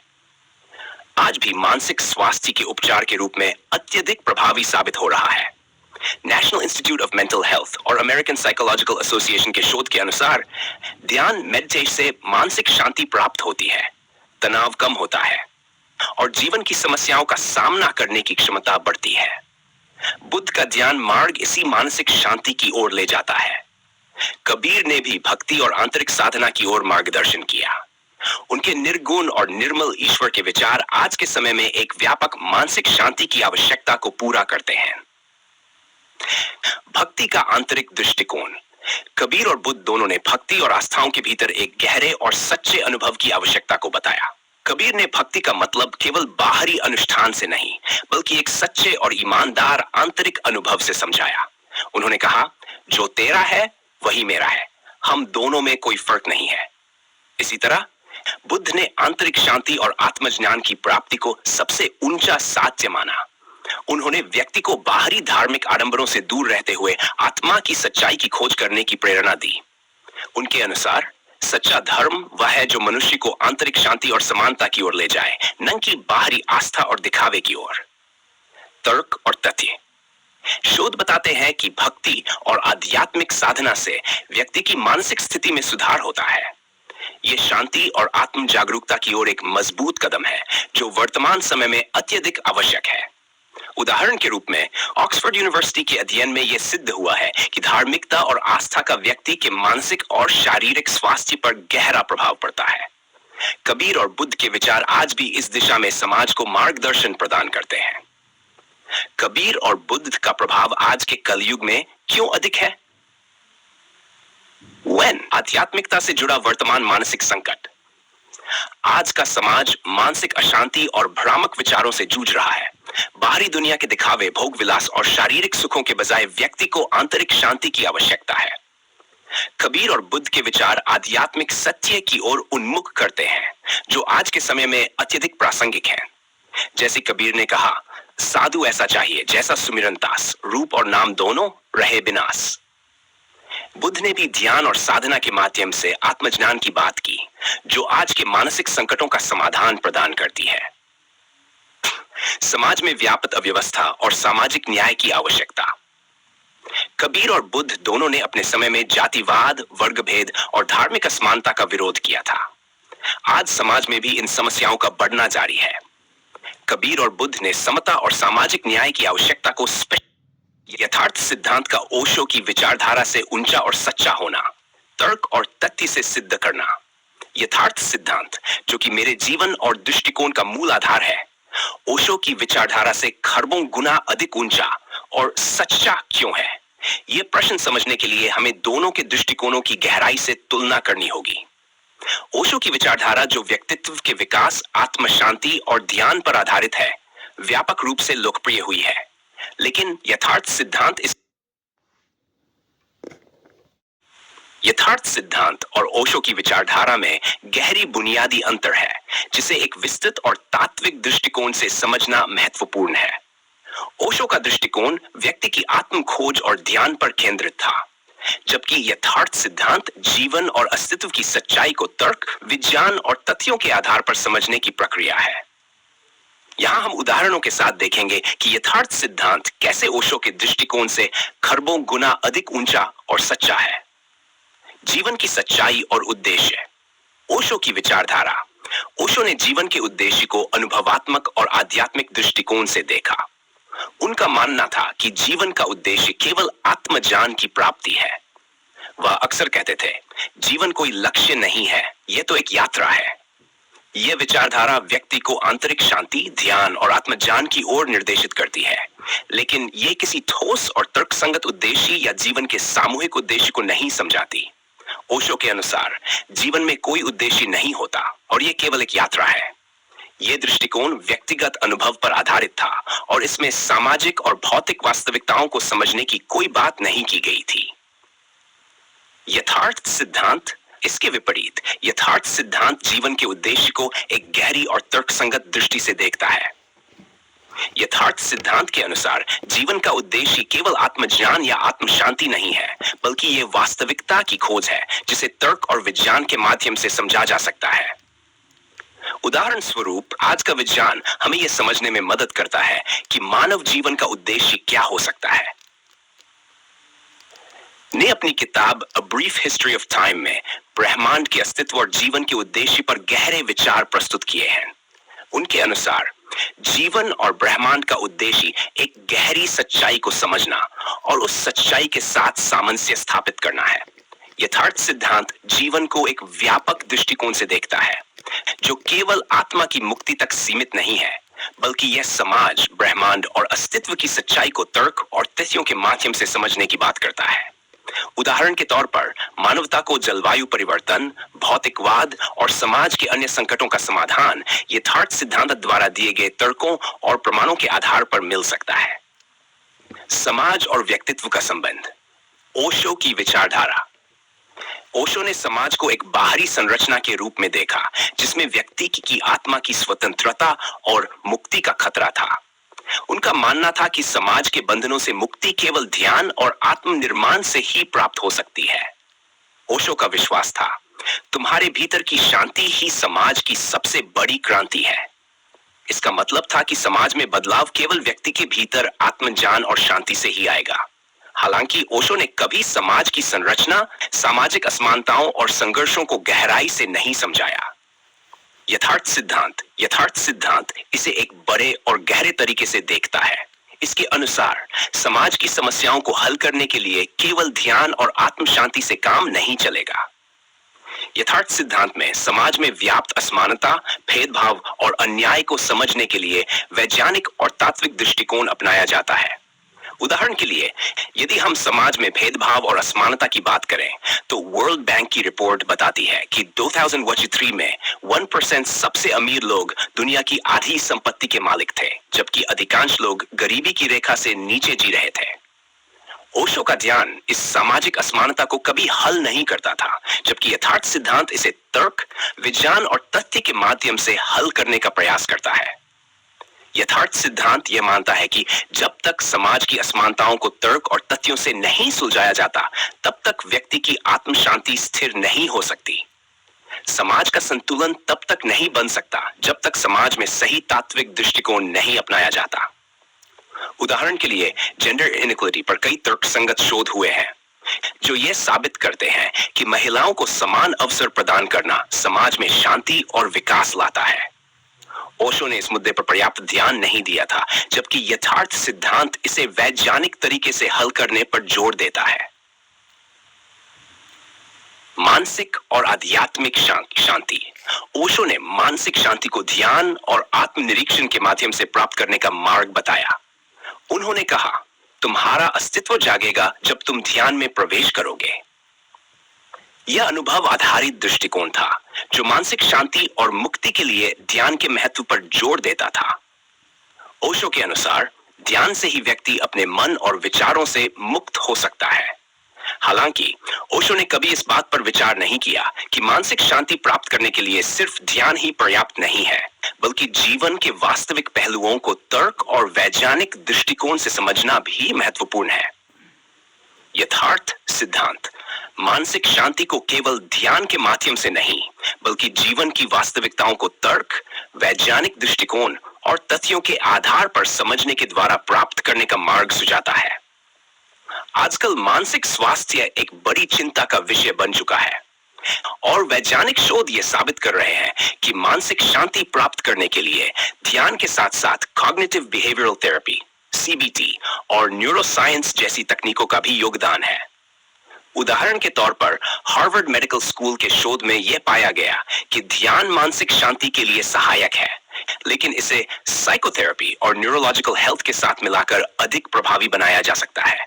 आज भी मानसिक स्वास्थ्य के उपचार के रूप में अत्यधिक प्रभावी साबित हो रहा है। National institute of mental health और अमेरिकन साइकोलॉजिकल एसोसिएशन के शोध के अनुसार ध्यान मेडिटेशन से मानसिक शांति प्राप्त होती है, तनाव कम होता है और जीवन की समस्याओं का सामना करने की क्षमता बढ़ती है। बुद्ध का ध्यान मार्ग इसी मानसिक शांति की ओर ले जाता है। कबीर ने भी भक्ति और आंतरिक साधना की ओर मार्गदर्शन किया। उनके निर्गुण और निर्मल ईश्वर के विचार आज के समय में एक व्यापक मानसिक शांति की आवश्यकता को पूरा करते हैं। भक्ति का आंतरिक दृष्टिकोण। कबीर और बुद्ध दोनों ने भक्ति और आस्थाओं के भीतर एक गहरे और सच्चे अनुभव की आवश्यकता को बताया। कबीर ने भक्ति का मतलब केवल बाहरी अनुष्ठान से नहीं, बल्कि एक सच्चे और ईमानदार आंतरिक अनुभव से समझाया। उन्होंने कहा, जो तेरा है वही मेरा है, हम दोनों में कोई फर्क नहीं है। इसी तरह बुद्ध ने आंतरिक शांति और आत्मज्ञान की प्राप्ति को सबसे ऊंचा साध्य माना। उन्होंने व्यक्ति को बाहरी धार्मिक आडंबरों से दूर रहते हुए आत्मा की सच्चाई की खोज करने की प्रेरणा दी। उनके अनुसार सच्चा धर्म वह है जो मनुष्य को आंतरिक शांति और समानता की ओर ले जाए, न कि बाहरी आस्था और दिखावे की ओर। तर्क और तथ्य। शोध बताते हैं कि भक्ति और आध्यात्मिक साधना से व्यक्ति की मानसिक स्थिति में सुधार होता है। यह शांति और आत्म जागरूकता की ओर एक मजबूत कदम है जो वर्तमान समय में अत्यधिक आवश्यक है। उदाहरण के रूप में ऑक्सफोर्ड यूनिवर्सिटी के अध्ययन में यह सिद्ध हुआ है कि धार्मिकता और आस्था का व्यक्ति के मानसिक और शारीरिक स्वास्थ्य पर गहरा प्रभाव पड़ता है। कबीर और बुद्ध के विचार आज भी इस दिशा में समाज को मार्गदर्शन प्रदान करते हैं। कबीर और बुद्ध का प्रभाव आज के कलयुग में क्यों अधिक है? आध्यात्मिकता से जुड़ा वर्तमान मानसिक संकट। आज का समाज मानसिक अशांति और भ्रामक विचारों से जूझ रहा है। बाहरी दुनिया के दिखावे, भोग विलास और शारीरिक सुखों के बजाय व्यक्ति को आंतरिक शांति की आवश्यकता है। कबीर और बुद्ध के विचार आध्यात्मिक सत्य की ओर उन्मुख करते हैं, जो आज के समय में अत्यधिक प्रासंगिक हैं। जैसे कबीर ने कहा, साधु ऐसा चाहिए जैसा सुमिरन दास, रूप और नाम दोनों रहे बिनाश। बुद्ध ने भी ध्यान और साधना के माध्यम से आत्मज्ञान की बात की, जो आज के मानसिक संकटों का समाधान प्रदान करती है। समाज में व्याप्त अव्यवस्था और सामाजिक न्याय की आवश्यकता। कबीर और बुद्ध दोनों ने अपने समय में जातिवाद, वर्गभेद और धार्मिक असमानता का विरोध किया था। आज समाज में भी इन समस्याओं का बढ़ना जारी है। कबीर और बुद्ध ने समता और सामाजिक न्याय की आवश्यकता को स्पष्ट। यथार्थ सिद्धांत का ओशो की विचारधारा से ऊंचा और सच्चा होना, तर्क और तथ्य से सिद्ध करना। यथार्थ सिद्धांत, जो कि मेरे जीवन और दृष्टिकोण का मूल आधार है, ओशो की विचारधारा से खरबों गुना अधिक ऊंचा और सच्चा क्यों है? यह प्रश्न समझने के लिए हमें दोनों के दृष्टिकोणों की गहराई से तुलना करनी होगी। ओशो की विचारधारा, जो व्यक्तित्व के विकास, आत्म शांति और ध्यान पर आधारित है, व्यापक रूप से लोकप्रिय हुई है। लेकिन यथार्थ सिद्धांत और ओशो की विचारधारा में गहरी बुनियादी अंतर है, जिसे एक विस्तृत और तात्विक दृष्टिकोण से समझना महत्वपूर्ण है। ओशो का दृष्टिकोण व्यक्ति की आत्म खोज और ध्यान पर केंद्रित था, जबकि यथार्थ सिद्धांत जीवन और अस्तित्व की सच्चाई को तर्क, विज्ञान और तथ्यों के आधार पर समझने की प्रक्रिया है। यहां हम उदाहरणों के साथ देखेंगे कि यथार्थ सिद्धांत कैसे ओशो के दृष्टिकोण से खरबों गुना अधिक ऊंचा और सच्चा है। जीवन की सच्चाई और उद्देश्य। ओशो की विचारधारा। ओशो ने जीवन के उद्देश्य को अनुभवात्मक और आध्यात्मिक दृष्टिकोण से देखा। उनका मानना था कि जीवन का उद्देश्य केवल आत्मज्ञान की प्राप्ति है। वह अक्सर कहते थे, जीवन कोई लक्ष्य नहीं है, यह तो एक यात्रा है। यह विचारधारा व्यक्ति को आंतरिक शांति, ध्यान और आत्मज्ञान की ओर निर्देशित करती है, लेकिन यह किसी ठोस और तर्कसंगत उद्देश्य या जीवन के सामूहिक उद्देश्य को नहीं समझाती। ओशो के अनुसार जीवन में कोई उद्देश्य नहीं होता और यह केवल एक यात्रा है। यह दृष्टिकोण व्यक्तिगत अनुभव पर आधारित था और इसमें सामाजिक और भौतिक वास्तविकताओं को समझने की कोई बात नहीं की गई थी। यथार्थ सिद्धांत। इसके विपरीत यथार्थ सिद्धांत जीवन के उद्देश्य को एक गहरी और तर्कसंगत दृष्टि से देखता है। यथार्थ सिद्धांत के अनुसार जीवन का उद्देश्य केवल आत्मज्ञान या आत्म शांति नहीं है, बल्कि यह वास्तविकता की खोज है, जिसे तर्क और विज्ञान के माध्यम से समझा जा सकता है। उदाहरण स्वरूप, आज का विज्ञान हमें यह समझने में मदद करता है कि मानव जीवन का उद्देश्य क्या हो सकता है। ने अपनी किताब a brief history of time में ब्रह्मांड के अस्तित्व और जीवन के उद्देश्य पर गहरे विचार प्रस्तुत किए हैं। उनके अनुसार जीवन और ब्रह्मांड का उद्देश्य एक गहरी सच्चाई को समझना और उस सच्चाई के साथ सामंजस्य स्थापित करना है। यथार्थ सिद्धांत जीवन को एक व्यापक दृष्टिकोण से देखता है, जो केवल आत्मा की मुक्ति तक सीमित नहीं है, बल्कि यह समाज, ब्रह्मांड और अस्तित्व की सच्चाई को तर्क और तथ्यों के माध्यम से समझने की बात करता है। उदाहरण के तौर पर, मानवता को जलवायु परिवर्तन, भौतिकवाद और समाज के अन्य संकटों का समाधान यथार्थ सिद्धांत द्वारा दिए गए तर्कों और प्रमाणों के आधार पर मिल सकता है। समाज और व्यक्तित्व का संबंध। ओशो की विचारधारा। ओशो ने समाज को एक बाहरी संरचना के रूप में देखा, जिसमें व्यक्ति की आत्मा की स्वतंत्रता और मुक्ति का खतरा था। उनका मानना था कि समाज के बंधनों से मुक्ति केवल ध्यान और आत्मनिर्माण से ही प्राप्त हो सकती है। ओशो का विश्वास था, तुम्हारे भीतर की शांति ही समाज की सबसे बड़ी क्रांति है। इसका मतलब था कि समाज में बदलाव केवल व्यक्ति के भीतर आत्मज्ञान और शांति से ही आएगा। हालांकि ओशो ने कभी समाज की संरचना, सामाजिक असमानताओं और संघर्षों को गहराई से नहीं समझाया। यथार्थ सिद्धांत इसे एक बड़े और गहरे तरीके से देखता है। इसके अनुसार समाज की समस्याओं को हल करने के लिए केवल ध्यान और आत्म शांति से काम नहीं चलेगा। यथार्थ सिद्धांत में समाज में व्याप्त असमानता, भेदभाव और अन्याय को समझने के लिए वैज्ञानिक और तात्विक दृष्टिकोण अपनाया जाता है। उदाहरण के लिए, यदि हम समाज में भेदभाव और असमानता की बात करें, तो वर्ल्ड बैंक की रिपोर्ट बताती है कि 2023 में 1% सबसे अमीर लोग दुनिया की आधी संपत्ति के मालिक थे, जबकि अधिकांश लोग गरीबी की रेखा से नीचे जी रहे थे। ओशो का ध्यान इस सामाजिक असमानता को कभी हल नहीं करता था, जबकि यथार्थ सिद्धांत इसे तर्क, विज्ञान और तथ्य के माध्यम से हल करने का प्रयास करता है। यथार्थ सिद्धांत यह मानता है कि जब तक समाज की असमानताओं को तर्क और तथ्यों से नहीं सुलझाया जाता, तब तक व्यक्ति की आत्म शांति स्थिर नहीं हो सकती। समाज का संतुलन तब तक नहीं बन सकता जब तक समाज में सही तात्विक दृष्टिकोण नहीं अपनाया जाता। उदाहरण के लिए, जेंडर इनइक्वालिटी पर कई तर्कसंगत शोध हुए हैं जो यह साबित करते हैं कि महिलाओं को समान अवसर प्रदान करना समाज में शांति और विकास लाता है। ओशो ने इस मुद्दे पर पर्याप्त ध्यान नहीं दिया था, जबकि यथार्थ सिद्धांत इसे वैज्ञानिक तरीके से हल करने पर जोर देता है। मानसिक और आध्यात्मिक शांति। ओशो ने मानसिक शांति को ध्यान और आत्मनिरीक्षण के माध्यम से प्राप्त करने का मार्ग बताया। उन्होंने कहा, तुम्हारा अस्तित्व जागेगा जब तुम ध्यान में प्रवेश करोगे। यह अनुभव आधारित दृष्टिकोण था जो मानसिक शांति और मुक्ति के लिए ध्यान के महत्व पर जोर देता था। ओशो के अनुसार ध्यान से ही व्यक्ति अपने मन और विचारों से मुक्त हो सकता है। हालांकि ओशो ने कभी इस बात पर विचार नहीं किया कि मानसिक शांति प्राप्त करने के लिए सिर्फ ध्यान ही पर्याप्त नहीं है, बल्कि जीवन के वास्तविक पहलुओं को तर्क और वैज्ञानिक दृष्टिकोण से समझना भी महत्वपूर्ण है। यथार्थ सिद्धांत मानसिक शांति को केवल ध्यान के माध्यम से नहीं, बल्कि जीवन की वास्तविकताओं को तर्क, वैज्ञानिक दृष्टिकोण और तथ्यों के आधार पर समझने के द्वारा प्राप्त करने का मार्ग सुझाता है। आजकल मानसिक स्वास्थ्य एक बड़ी चिंता का विषय बन चुका है और वैज्ञानिक शोध ये साबित कर रहे हैं कि मानसिक शांति प्राप्त करने के लिए ध्यान के साथ साथ कॉग्निटिव बिहेवियरल थेरेपी, सीबीटी और न्यूरोसाइंस जैसी तकनीकों का भी योगदान है। उदाहरण के तौर पर हार्वर्ड मेडिकल स्कूल के शोध में यह पाया गया कि ध्यान मानसिक शांति के लिए सहायक है, लेकिन इसे साइकोथेरेपी और न्यूरोलॉजिकल हेल्थ के साथ मिलाकर अधिक प्रभावी बनाया जा सकता है।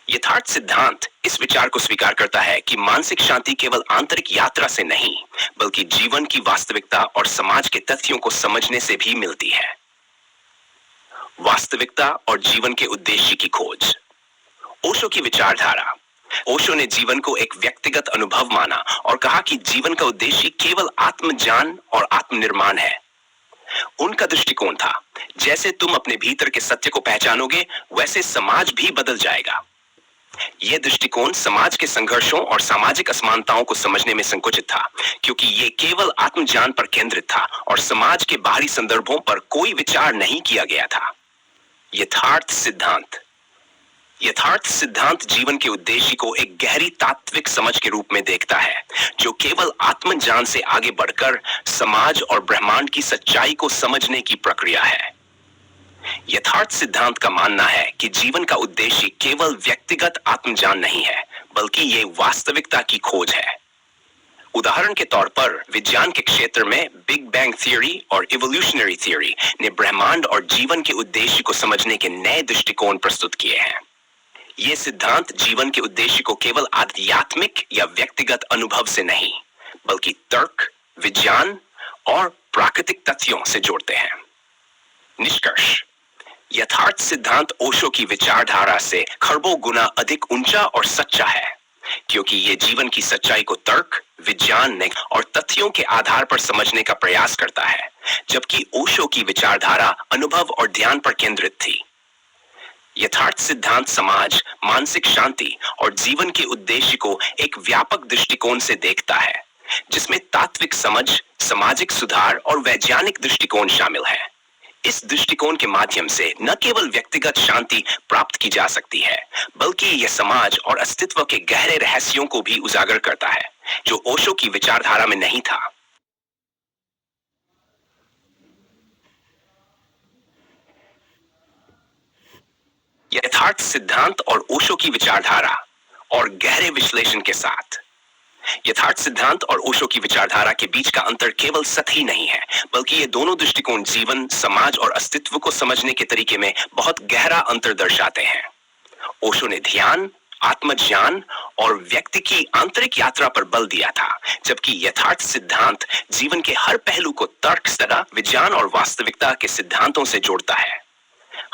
यथार्थ सिद्धांत इस विचार को स्वीकार करता है कि मानसिक शांति केवल आंतरिक यात्रा से नहीं, बल्कि जीवन की वास्तविकता और समाज के तथ्यों को समझने से भी मिलती है। वास्तविकता और जीवन के उद्देश्य की खोज। ओशो की विचारधारा। ओशो ने जीवन को एक व्यक्तिगत अनुभव माना और कहा कि जीवन का उद्देश्य केवल आत्मज्ञान और आत्मनिर्माण है। उनका दृष्टिकोण था, जैसे तुम अपने भीतर के सत्य को पहचानोगे, वैसे समाज भी बदल जाएगा। यह दृष्टिकोण समाज के संघर्षों और सामाजिक असमानताओं को समझने में संकुचित था, क्योंकि यह केवल आत्मज्ञान पर केंद्रित था और समाज के बाहरी संदर्भों पर कोई विचार नहीं किया गया था। यथार्थ सिद्धांत। यथार्थ सिद्धांत जीवन के उद्देश्य को एक गहरी तात्विक समझ के रूप में देखता है, जो केवल आत्मज्ञान से आगे बढ़कर समाज और ब्रह्मांड की सच्चाई को समझने की प्रक्रिया है। यथार्थ सिद्धांत का मानना है कि जीवन का उद्देश्य केवल व्यक्तिगत आत्मज्ञान नहीं है, बल्कि ये वास्तविकता की खोज है। उदाहरण के तौर पर विज्ञान के क्षेत्र में बिग बैंग थ्योरी और इवोल्यूशनरी थ्योरी ने ब्रह्मांड और जीवन के उद्देश्य को समझने के नए दृष्टिकोण प्रस्तुत किए हैं। ये सिद्धांत जीवन के उद्देश्य को केवल आध्यात्मिक या व्यक्तिगत अनुभव से नहीं, बल्कि तर्क, विज्ञान और प्राकृतिक तथ्यों से जोड़ते हैं। निष्कर्ष। यथार्थ सिद्धांत ओशो की विचारधारा से खरबों गुना अधिक ऊंचा और सच्चा है, क्योंकि ये जीवन की सच्चाई को तर्क, विज्ञान और तथ्यों के आधार पर समझने का प्रयास करता है, जबकि ओशो की विचारधारा अनुभव और ध्यान पर केंद्रित थी। यथार्थ सिद्धांत समाज, मानसिक शांति और जीवन के उद्देश्य को एक व्यापक दृष्टिकोण से देखता है, जिसमें तात्विक समझ, सामाजिक सुधार और वैज्ञानिक दृष्टिकोण शामिल है। इस दृष्टिकोण के माध्यम से न केवल व्यक्तिगत शांति प्राप्त की जा सकती है, बल्कि यह समाज और अस्तित्व के गहरे रहस्यों को भी उजागर करता है, जो ओशो की विचारधारा में नहीं था। यथार्थ सिद्धांत और ओशो की विचारधारा और गहरे विश्लेषण के साथ। यथार्थ सिद्धांत और ओशो की विचारधारा के बीच का अंतर केवल सतही नहीं है, बल्कि ये दोनों दृष्टिकोण जीवन, समाज और अस्तित्व को समझने के तरीके में बहुत गहरा अंतर दर्शाते हैं। ओशो ने ध्यान, आत्मज्ञान और व्यक्ति की आंतरिक यात्रा पर बल दिया था, जबकि यथार्थ सिद्धांत जीवन के हर पहलू को तर्क, सदा, विज्ञान और वास्तविकता के सिद्धांतों से जोड़ता है।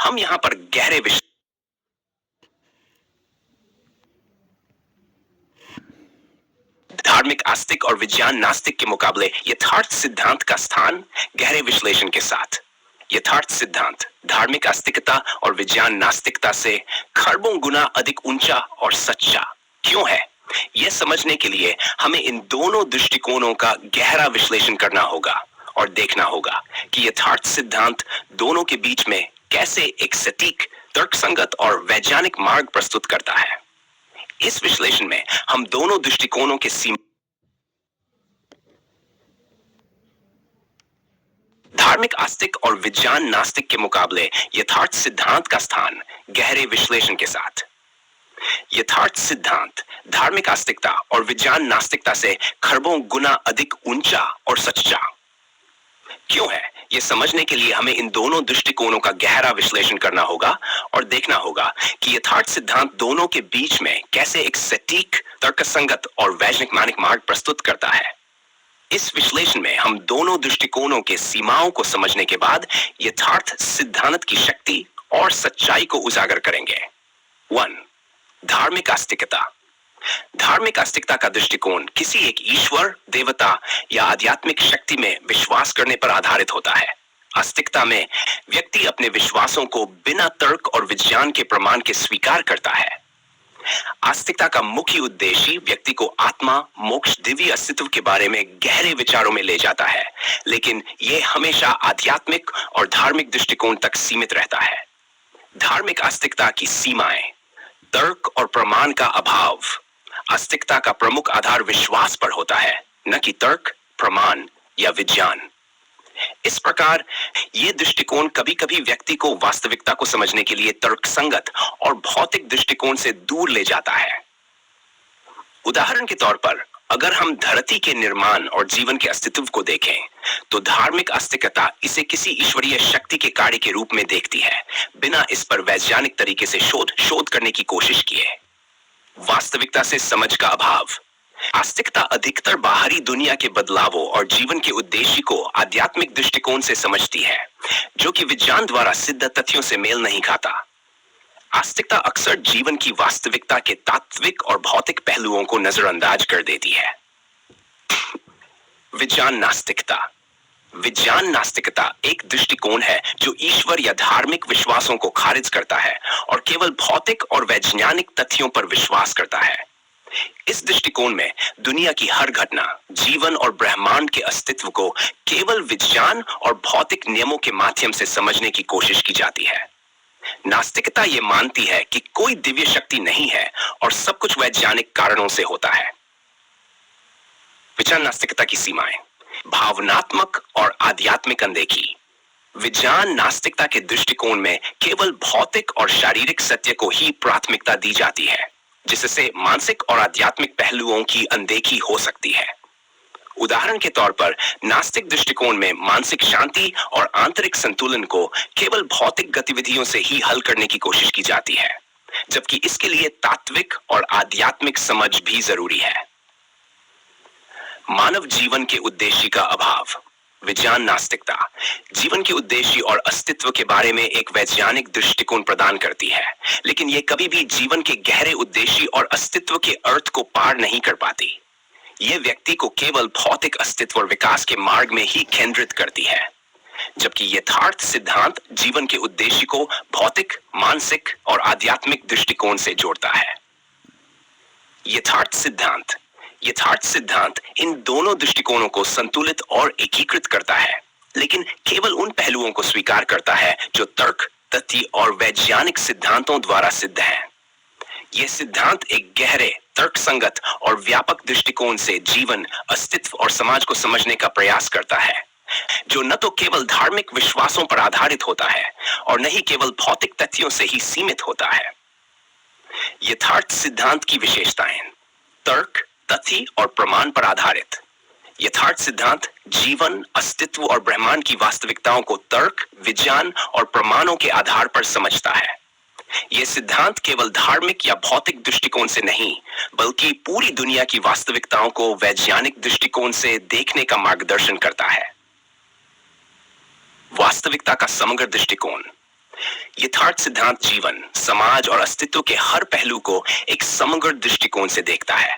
हम यहाँ पर गहरे धार्मिक आस्तिक और विज्ञान नास्तिक के मुकाबले यथार्थ सिद्धांत का स्थान गहरे विश्लेषण के साथ। यथार्थ सिद्धांत धार्मिक आस्तिकता और विज्ञान नास्तिकता से खरबों गुना अधिक ऊंचा और सच्चा क्यों है, यह समझने के लिए हमें इन दोनों दृष्टिकोणों का गहरा विश्लेषण करना होगा और देखना होगा कि यथार्थ सिद्धांत दोनों के बीच में कैसे एक सटीक, तर्कसंगत और वैज्ञानिक मार्ग प्रस्तुत करता है। इस विश्लेषण में हम दोनों दृष्टिकोणों के धार्मिक आस्तिक और विज्ञान नास्तिक के मुकाबले यथार्थ सिद्धांत का स्थान गहरे विश्लेषण के साथ। यथार्थ सिद्धांत धार्मिक आस्तिकता और विज्ञान नास्तिकता से खरबों गुना अधिक ऊंचा और सच्चा क्यों है, यह समझने के लिए हमें इन दोनों दृष्टिकोणों का गहरा विश्लेषण करना होगा और देखना होगा कि यथार्थ सिद्धांत दोनों के बीच में कैसे एक सटीक, तर्कसंगत और वैज्ञानिक मार्ग प्रस्तुत करता है। इस विश्लेषण में हम दोनों दृष्टिकोणों के सीमाओं को समझने के बाद यथार्थ सिद्धांत की शक्ति और सच्चाई को उजागर करेंगे। 1. धार्मिक आस्तिकता। धार्मिक आस्तिकता का दृष्टिकोण किसी एक ईश्वर, देवता या आध्यात्मिक शक्ति में विश्वास करने पर आधारित होता है। आस्तिकता में व्यक्ति अपने विश्वासों को बिना तर्क और विज्ञान के प्रमाण के स्वीकार करता है। आस्तिकता का मुख्य उद्देश्य व्यक्ति को आत्मा, मोक्ष, दिव्य अस्तित्व के बारे में गहरे विचारों में ले जाता है, लेकिन यह हमेशा आध्यात्मिक और धार्मिक दृष्टिकोण तक सीमित रहता है। धार्मिक आस्तिकता की सीमाएं, तर्क और प्रमाण का अभाव। आस्तिकता का प्रमुख आधार विश्वास पर होता है, न कि तर्क, प्रमाण या विज्ञान। इस प्रकार यह दृष्टिकोण कभी-कभी व्यक्ति को वास्तविकता को समझने के लिए तर्कसंगत और भौतिक दृष्टिकोण से दूर ले जाता है। उदाहरण के तौर पर, अगर हम धरती के निर्माण और जीवन के अस्तित्व को देखें, तो धार्मिक आस्तिकता इसे किसी ईश्वरीय शक्ति के कार्य के रूप में देखती है, बिना इस पर वैज्ञानिक तरीके से शोध करने की कोशिश किए। वास्तविकता से समझ का अभाव। आस्तिकता अधिकतर बाहरी दुनिया के बदलावों और जीवन के उद्देश्य को आध्यात्मिक दृष्टिकोण से समझती है, जो कि विज्ञान द्वारा सिद्ध तथ्यों से मेल नहीं खाता। आस्तिकता अक्सर जीवन की वास्तविकता के तात्विक और भौतिक पहलुओं को नजरअंदाज कर देती है। विज्ञान नास्तिकता। विज्ञान नास्तिकता एक दृष्टिकोण है जो ईश्वर या धार्मिक विश्वासों को खारिज करता है और केवल भौतिक और वैज्ञानिक तथ्यों पर विश्वास करता है। इस दृष्टिकोण में दुनिया की हर घटना, जीवन और ब्रह्मांड के अस्तित्व को केवल विज्ञान और भौतिक नियमों के माध्यम से समझने की कोशिश की जाती है। नास्तिकता ये मानती है कि कोई दिव्य शक्ति नहीं है और सब कुछ वैज्ञानिक कारणों से होता है। विज्ञान नास्तिकता की सीमाएं। भावनात्मक और आध्यात्मिक अनदेखी। विज्ञान नास्तिकता के दृष्टिकोण में केवल भौतिक और शारीरिक सत्य को ही प्राथमिकता दी जाती है, जिससे मानसिक और आध्यात्मिक पहलुओं की अनदेखी हो सकती है। उदाहरण के तौर पर, नास्तिक दृष्टिकोण में मानसिक शांति और आंतरिक संतुलन को केवल भौतिक गतिविधियों से ही हल करने की कोशिश की जाती है, जबकि इसके लिए तात्विक और आध्यात्मिक समझ भी जरूरी है। मानव जीवन के उद्देश्य का अभाव। विज्ञान नास्तिकता जीवन के उद्देश्य और अस्तित्व के बारे में एक वैज्ञानिक दृष्टिकोण प्रदान करती है, लेकिन यह कभी भी जीवन के गहरे उद्देश्य और अस्तित्व के अर्थ को पार नहीं कर पाती। यह व्यक्ति को केवल भौतिक अस्तित्व और विकास के मार्ग में ही केंद्रित करती है, जबकि यथार्थ सिद्धांत जीवन के उद्देश्य को भौतिक, मानसिक और आध्यात्मिक दृष्टिकोण से जोड़ता है। यथार्थ सिद्धांत इन दोनों दृष्टिकोणों को संतुलित और एकीकृत करता है, लेकिन केवल उन पहलुओं को स्वीकार करता है जो तर्क, तथ्य और वैज्ञानिक सिद्धांतों द्वारा सिद्ध हैं। यह सिद्धांत एक गहरे, तर्कसंगत और व्यापक दृष्टिकोण से जीवन, अस्तित्व और समाज को समझने का प्रयास करता है, जो न तो केवल धार्मिक विश्वासों पर आधारित होता है और न ही केवल भौतिक तथ्यों से ही सीमित होता है। यथार्थ सिद्धांत की विशेषताएं: तर्क, तथ्य और प्रमाण पर आधारित। यथार्थ सिद्धांत जीवन, अस्तित्व और ब्रह्मांड की वास्तविकताओं को तर्क, विज्ञान और प्रमाणों के आधार पर समझता है। यह सिद्धांत केवल धार्मिक या भौतिक दृष्टिकोण से नहीं, बल्कि पूरी दुनिया की वास्तविकताओं को वैज्ञानिक दृष्टिकोण से देखने का मार्गदर्शन करता है। वास्तविकता का समग्र दृष्टिकोण। यथार्थ सिद्धांत जीवन, समाज और अस्तित्व के हर पहलू को एक समग्र दृष्टिकोण से देखता है।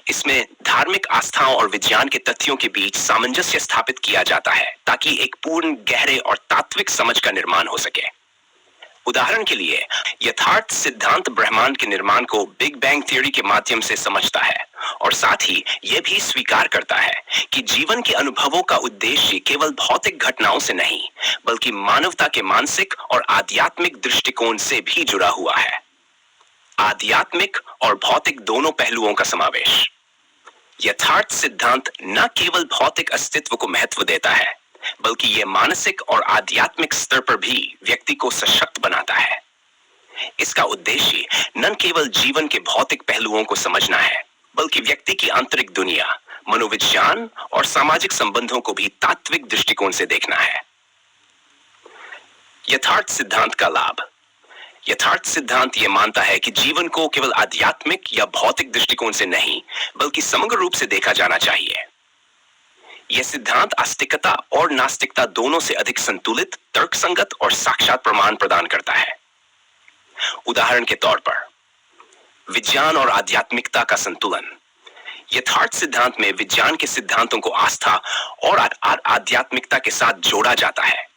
इसमें धार्मिक आस्थाओं और विज्ञान के तथ्यों के बीच सामंजस्य स्थापित किया जाता है ताकि एक पूर्ण, गहरे और तात्विक समझ का निर्माण हो सके। उदाहरण के लिए, यथार्थ सिद्धांत ब्रह्मांड के निर्माण को बिग बैंग थ्योरी के माध्यम से समझता है और साथ ही यह भी स्वीकार करता है कि जीवन के अनुभवों का उद्देश्य केवल भौतिक घटनाओं से नहीं, बल्कि मानवता के मानसिक और आध्यात्मिक दृष्टिकोण से भी जुड़ा हुआ है। आध्यात्मिक और भौतिक दोनों पहलुओं का समावेश। यथार्थ सिद्धांत न केवल भौतिक अस्तित्व को महत्व देता है, बल्कि यह मानसिक और आध्यात्मिक स्तर पर भी व्यक्ति को सशक्त बनाता है। इसका उद्देश्य न केवल जीवन के भौतिक पहलुओं को समझना है, बल्कि व्यक्ति की आंतरिक दुनिया, मनोविज्ञान और सामाजिक संबंधों को भी तात्विक दृष्टिकोण से देखना है। यथार्थ सिद्धांत का लाभ। यथार्थ सिद्धांत यह मानता है कि जीवन को केवल आध्यात्मिक या भौतिक दृष्टिकोण से नहीं, बल्कि समग्र रूप से देखा जाना चाहिए। यह सिद्धांत आस्तिकता और नास्तिकता दोनों से अधिक संतुलित, तर्कसंगत और साक्षात प्रमाण प्रदान करता है। उदाहरण के तौर पर, विज्ञान और आध्यात्मिकता का संतुलन। यथार्थ सिद्धांत में विज्ञान के सिद्धांतों को आस्था और आध्यात्मिकता के साथ जोड़ा जाता है।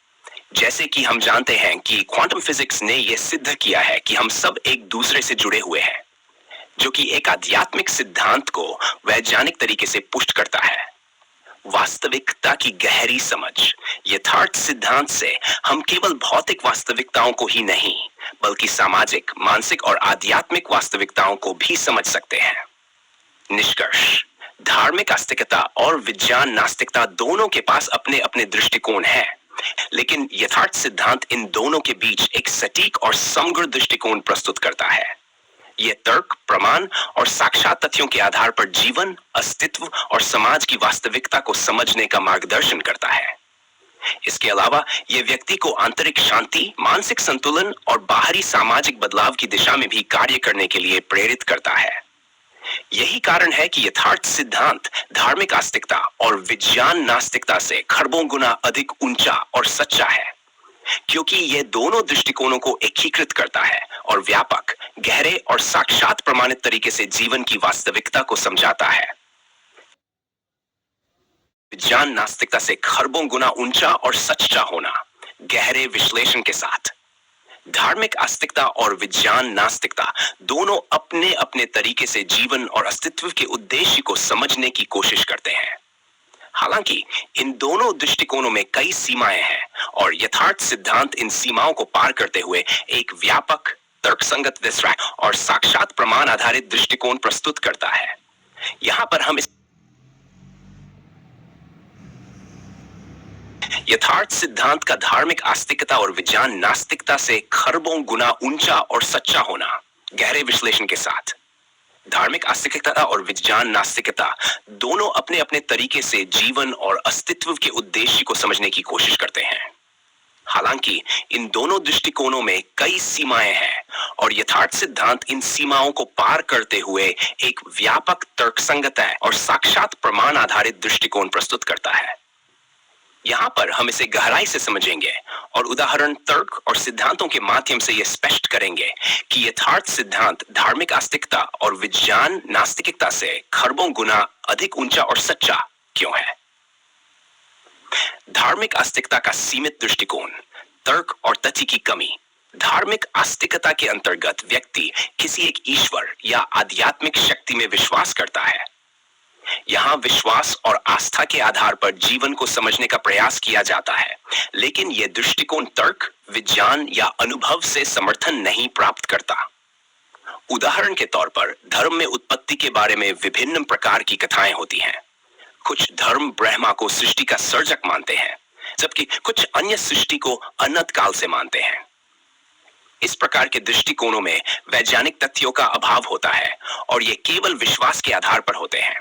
जैसे कि हम जानते हैं कि क्वांटम फिजिक्स ने यह सिद्ध किया है कि हम सब एक दूसरे से जुड़े हुए हैं, जो कि एक आध्यात्मिक सिद्धांत को वैज्ञानिक तरीके से पुष्ट करता है। वास्तविकता की गहरी समझ। यथार्थ सिद्धांत से हम केवल भौतिक वास्तविकताओं को ही नहीं, बल्कि सामाजिक, मानसिक और आध्यात्मिक वास्तविकताओं को भी समझ सकते हैं। निष्कर्ष। धार्मिक आस्तिकता और विज्ञान नास्तिकता दोनों के पास अपने अपने दृष्टिकोण हैं, लेकिन यथार्थ सिद्धांत इन दोनों के बीच एक सटीक और समग्र दृष्टिकोण प्रस्तुत करता है। यह तर्क, प्रमाण और साक्षात तथ्यों के आधार पर जीवन, अस्तित्व और समाज की वास्तविकता को समझने का मार्गदर्शन करता है। इसके अलावा यह व्यक्ति को आंतरिक शांति, मानसिक संतुलन और बाहरी सामाजिक बदलाव की दिशा में भी कार्य करने के लिए प्रेरित करता है। यही कारण है कि यथार्थ सिद्धांत धार्मिक आस्तिकता और विज्ञान नास्तिकता से खरबों गुना अधिक ऊंचा और सच्चा है, क्योंकि यह दोनों दृष्टिकोणों को एकीकृत करता है और व्यापक, गहरे और साक्षात प्रमाणित तरीके से जीवन की वास्तविकता को समझाता है। विज्ञान नास्तिकता से खरबों गुना ऊंचा और सच्चा होना। गहरे विश्लेषण के साथ धार्मिक आस्तिकता और विज्ञान नास्तिकता दोनों अपने अपने तरीके से जीवन और अस्तित्व के उद्देश्य को समझने की कोशिश करते हैं। हालांकि इन दोनों दृष्टिकोणों में कई सीमाएं हैं और यथार्थ सिद्धांत इन सीमाओं को पार करते हुए एक व्यापक, तर्कसंगत, विश्वास और साक्षात प्रमाण आधारित दृष्टिकोण प्रस्तुत करता है। यहां पर हम यथार्थ सिद्धांत का धार्मिक आस्तिकता और विज्ञान नास्तिकता से खरबों गुना ऊंचा और सच्चा होना। गहरे विश्लेषण के साथ धार्मिक आस्तिकता और विज्ञान नास्तिकता दोनों अपने अपने तरीके से जीवन और अस्तित्व के उद्देश्य को समझने की कोशिश करते हैं। हालांकि इन दोनों दृष्टिकोणों में कई सीमाएं हैं और यथार्थ सिद्धांत इन सीमाओं को पार करते हुए एक व्यापक, तर्कसंगत और साक्षात प्रमाण आधारित दृष्टिकोण प्रस्तुत करता है। यहां पर हम इसे गहराई से समझेंगे और उदाहरण, तर्क और सिद्धांतों के माध्यम से यह स्पष्ट करेंगे कि यथार्थ सिद्धांत धार्मिक आस्तिकता और विज्ञान नास्तिकता से खरबों गुना अधिक ऊंचा और सच्चा क्यों है। धार्मिक आस्तिकता का सीमित दृष्टिकोण, तर्क और तथ्य की कमी। धार्मिक आस्तिकता के अंतर्गत व्यक्ति किसी एक ईश्वर या आध्यात्मिक शक्ति में विश्वास करता है। यहां विश्वास और आस्था के आधार पर जीवन को समझने का प्रयास किया जाता है, लेकिन यह दृष्टिकोण तर्क, विज्ञान या अनुभव से समर्थन नहीं प्राप्त करता। उदाहरण के तौर पर, धर्म में उत्पत्ति के बारे में विभिन्न प्रकार की कथाएं होती हैं। कुछ धर्म ब्रह्मा को सृष्टि का सर्जक मानते हैं, जबकि कुछ अन्य सृष्टि को अनंत काल से मानते हैं। इस प्रकार के दृष्टिकोणों में वैज्ञानिक तथ्यों का अभाव होता है और ये केवल विश्वास के आधार पर होते हैं।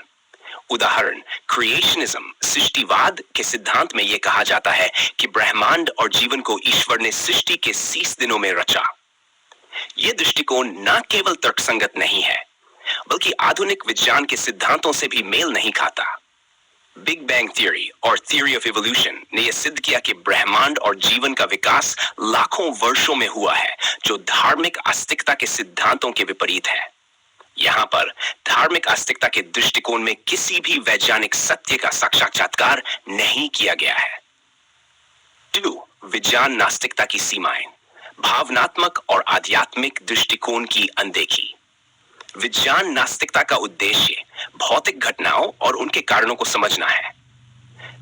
उदाहरण, क्रिएशनिज्म सृष्टिवाद के सिद्धांत में यह कहा जाता है कि ब्रह्मांड और जीवन को ईश्वर ने सृष्टि के 30 दिनों में रचा। यह दृष्टिकोण न केवल तर्कसंगत नहीं है, बल्कि आधुनिक विज्ञान के सिद्धांतों से भी मेल नहीं खाता। बिग बैंग थ्योरी और थ्योरी ऑफ इवोल्यूशन ने यह सिद्ध किया कि ब्रह्मांड और जीवन का विकास लाखों वर्षों में हुआ है, जो धार्मिक आस्तिकता के सिद्धांतों के विपरीत है। यहाँ पर धार्मिक आस्तिकता के दृष्टिकोण में किसी भी वैज्ञानिक सत्य का साक्षात्कार नहीं किया गया है। 2. विज्ञान नास्तिकता की सीमाएं, भावनात्मक और आध्यात्मिक दृष्टिकोण की अनदेखी। विज्ञान नास्तिकता का उद्देश्य भौतिक घटनाओं और उनके कारणों को समझना है।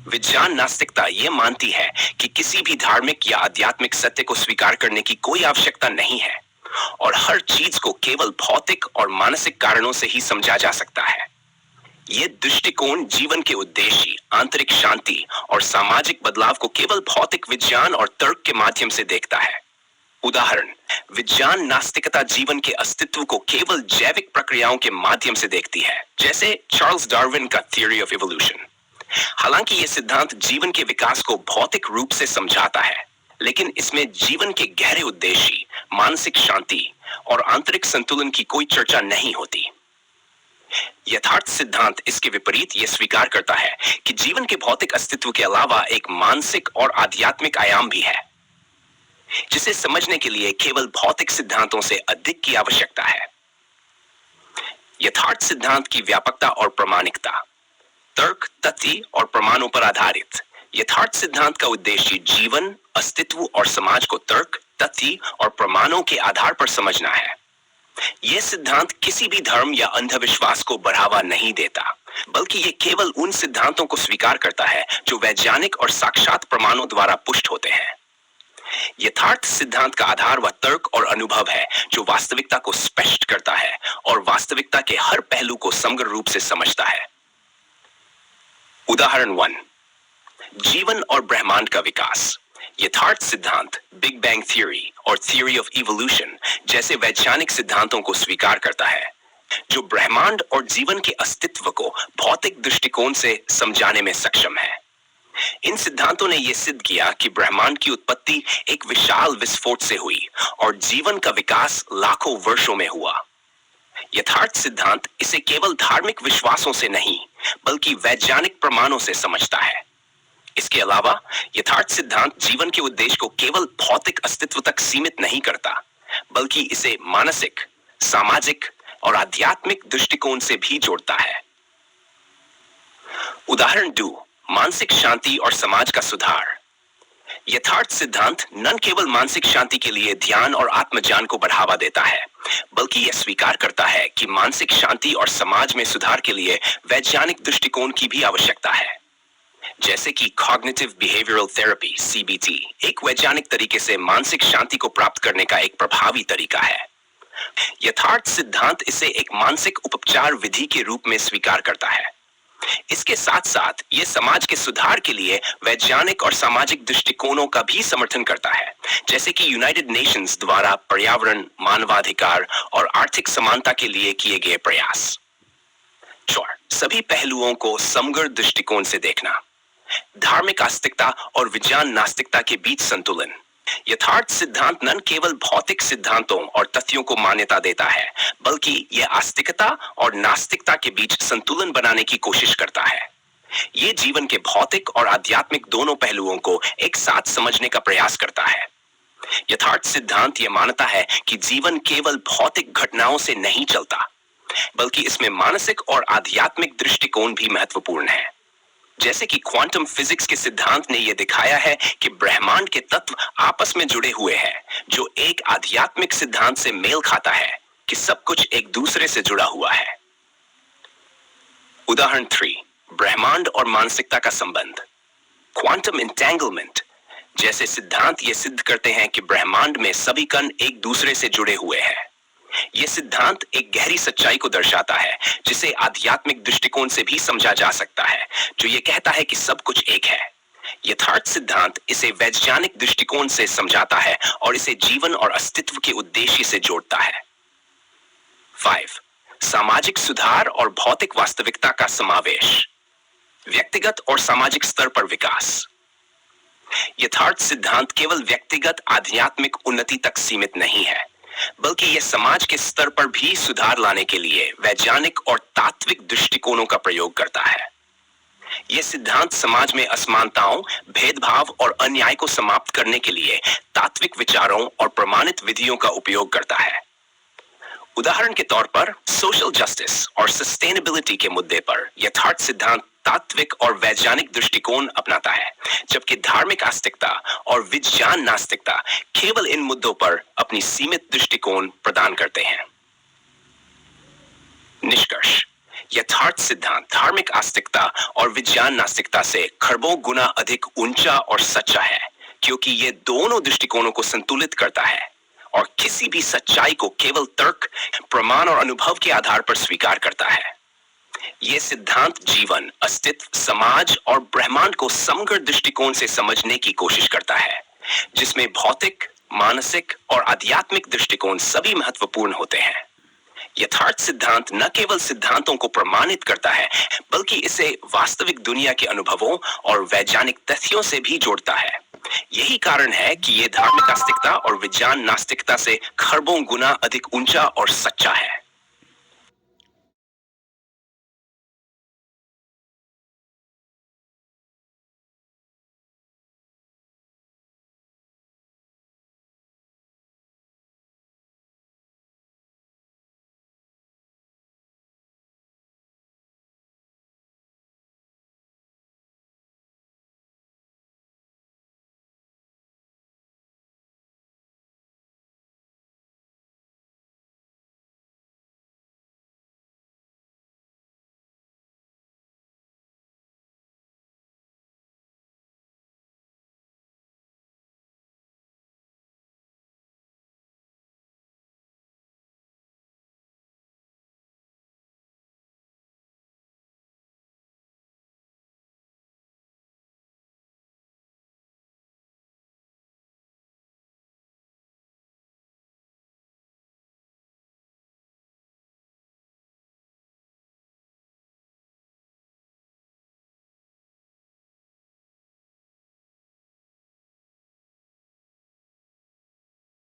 विज्ञान नास्तिकता यह मानती है कि किसी भी धार्मिक या आध्यात्मिक सत्य को स्वीकार करने की कोई आवश्यकता नहीं है और हर चीज को केवल भौतिक और मानसिक कारणों से ही समझा जा सकता है। यह दृष्टिकोण जीवन के उद्देश्य, आंतरिक शांति और सामाजिक बदलाव को केवल भौतिक विज्ञान और तर्क के माध्यम से देखता है। उदाहरण, विज्ञान नास्तिकता जीवन के अस्तित्व को केवल जैविक प्रक्रियाओं के माध्यम से देखती है, जैसे चार्ल्स डार्विन का थ्योरी ऑफ इवोल्यूशन। हालांकि यह सिद्धांत जीवन के विकास को भौतिक रूप से समझाता है, लेकिन इसमें जीवन के गहरे उद्देश्य, मानसिक शांति और आंतरिक संतुलन की कोई चर्चा नहीं होती। यथार्थ सिद्धांत इसके विपरीत यह स्वीकार करता है कि जीवन के भौतिक अस्तित्व के अलावा एक मानसिक और आध्यात्मिक आयाम भी है, जिसे समझने के लिए केवल भौतिक सिद्धांतों से अधिक की आवश्यकता है। यथार्थ सिद्धांत की व्यापकता और प्रामाणिकता। तर्क, तथ्य और प्रमाणों पर आधारित यथार्थ सिद्धांत का उद्देश्य जीवन, अस्तित्व और समाज को तर्क, तथ्य और प्रमाणों के आधार पर समझना है। यह सिद्धांत किसी भी धर्म या अंधविश्वास को बढ़ावा नहीं देता, बल्कि यह केवल उन सिद्धांतों को स्वीकार करता है जो वैज्ञानिक और साक्षात प्रमाणों द्वारा पुष्ट होते हैं। यथार्थ सिद्धांत का आधार वह तर्क और अनुभव है जो वास्तविकता को स्पष्ट करता है और वास्तविकता के हर पहलू को समग्र रूप से समझता है। उदाहरण 1, जीवन और ब्रह्मांड का विकास। यथार्थ सिद्धांत बिग बैंग थ्योरी और थ्योरी ऑफ इवोल्यूशन जैसे वैज्ञानिक सिद्धांतों को स्वीकार करता है, जो ब्रह्मांड और जीवन के अस्तित्व को भौतिक दृष्टिकोण से समझाने में सक्षम है। इन सिद्धांतों ने यह सिद्ध किया कि ब्रह्मांड की उत्पत्ति एक विशाल विस्फोट से हुई और जीवन का विकास लाखों वर्षों में हुआ। यथार्थ सिद्धांत इसे केवल धार्मिक विश्वासों से नहीं, बल्कि वैज्ञानिक प्रमाणों से समझता है। इसके अलावा यथार्थ सिद्धांत जीवन के उद्देश्य को केवल भौतिक अस्तित्व तक सीमित नहीं करता, बल्कि इसे मानसिक, सामाजिक और आध्यात्मिक दृष्टिकोण से भी जोड़ता है। उदाहरण 2, मानसिक शांति और समाज का सुधार। यथार्थ सिद्धांत न केवल मानसिक शांति के लिए ध्यान और आत्मज्ञान को बढ़ावा देता है, बल्कि यह स्वीकार करता है कि मानसिक शांति और समाज में सुधार के लिए वैज्ञानिक दृष्टिकोण की भी आवश्यकता है। जैसे कि कॉग्निटिव बिहेवियरल थेरेपी (CBT) एक वैज्ञानिक तरीके से मानसिक शांति को प्राप्त करने का एक प्रभावी तरीका है। यथार्थ सिद्धांत इसे एक मानसिक उपचार विधि के रूप में स्वीकार करता है। इसके साथ साथ यह समाज के सुधार के लिए वैज्ञानिक और सामाजिक दृष्टिकोणों का भी समर्थन करता है, जैसे कि यूनाइटेड नेशंस द्वारा पर्यावरण, मानवाधिकार और आर्थिक समानता के लिए किए गए प्रयास। 4, सभी पहलुओं को समग्र दृष्टिकोण से देखना। धार्मिक आस्तिकता और विज्ञान नास्तिकता के बीच संतुलन। यथार्थ सिद्धांत न केवल भौतिक सिद्धांतों और तथ्यों को मान्यता देता है, बल्कि यह आस्तिकता और नास्तिकता के बीच संतुलन बनाने की कोशिश करता है। यह जीवन के भौतिक और आध्यात्मिक दोनों पहलुओं को एक साथ समझने का प्रयास करता है। यथार्थ सिद्धांत यह मानता है कि जीवन केवल भौतिक घटनाओं से नहीं चलता, बल्कि इसमें मानसिक और आध्यात्मिक दृष्टिकोण भी महत्वपूर्ण है। जैसे कि क्वांटम फिजिक्स के सिद्धांत ने यह दिखाया है कि ब्रह्मांड के तत्व आपस में जुड़े हुए हैं, जो एक आध्यात्मिक सिद्धांत से मेल खाता है कि सब कुछ एक दूसरे से जुड़ा हुआ है। उदाहरण 3, ब्रह्मांड और मानसिकता का संबंध। क्वांटम इंटेंगलमेंट जैसे सिद्धांत यह सिद्ध करते हैं कि ब्रह्मांड में सभी कण एक दूसरे से जुड़े हुए हैं। यह सिद्धांत एक गहरी सच्चाई को दर्शाता है जिसे आध्यात्मिक दृष्टिकोण से भी समझा जा सकता है, जो ये कहता है कि सब कुछ एक है। यथार्थ सिद्धांत इसे वैज्ञानिक दृष्टिकोण से समझाता है और इसे जीवन और अस्तित्व के उद्देश्य से जोड़ता है। 5. सामाजिक सुधार और भौतिक वास्तविकता का समावेश। व्यक्तिगत और सामाजिक स्तर पर विकास। यथार्थ सिद्धांत केवल व्यक्तिगत आध्यात्मिक उन्नति तक सीमित नहीं है, बल्कि यह समाज के स्तर पर भी सुधार लाने के लिए वैज्ञानिक और तात्विक दृष्टिकोणों का प्रयोग करता है। यह सिद्धांत समाज में असमानताओं, भेदभाव और अन्याय को समाप्त करने के लिए तात्विक विचारों और प्रमाणित विधियों का उपयोग करता है। उदाहरण के तौर पर सोशल जस्टिस और सस्टेनेबिलिटी के मुद्दे पर यथार्थ सिद्धांत तात्विक और वैज्ञानिक दृष्टिकोण अपनाता है, जबकि धार्मिक आस्तिकता और विज्ञान नास्तिकता केवल इन मुद्दों पर अपनी सीमित दृष्टिकोण प्रदान करते हैं। निष्कर्ष: यथार्थ सिद्धांत धार्मिक आस्तिकता और विज्ञान नास्तिकता से खरबों गुना अधिक ऊंचा और सच्चा है, क्योंकि ये दोनों दृष्टिकोणों को संतुलित करता है और किसी भी सच्चाई को केवल तर्क, प्रमाण और अनुभव के आधार पर स्वीकार करता है। यह सिद्धांत जीवन, अस्तित्व, समाज और ब्रह्मांड को समग्र दृष्टिकोण से समझने की कोशिश करता है, जिसमें भौतिक, मानसिक और आध्यात्मिक दृष्टिकोण सभी महत्वपूर्ण होते हैं। यथार्थ सिद्धांत न केवल सिद्धांतों को प्रमाणित करता है, बल्कि इसे वास्तविक दुनिया के अनुभवों और वैज्ञानिक तथ्यों से भी जोड़ता है। यही कारण है कि यह धार्मिक आस्तिकता और विज्ञान नास्तिकता से खरबों गुना अधिक ऊंचा और सच्चा है।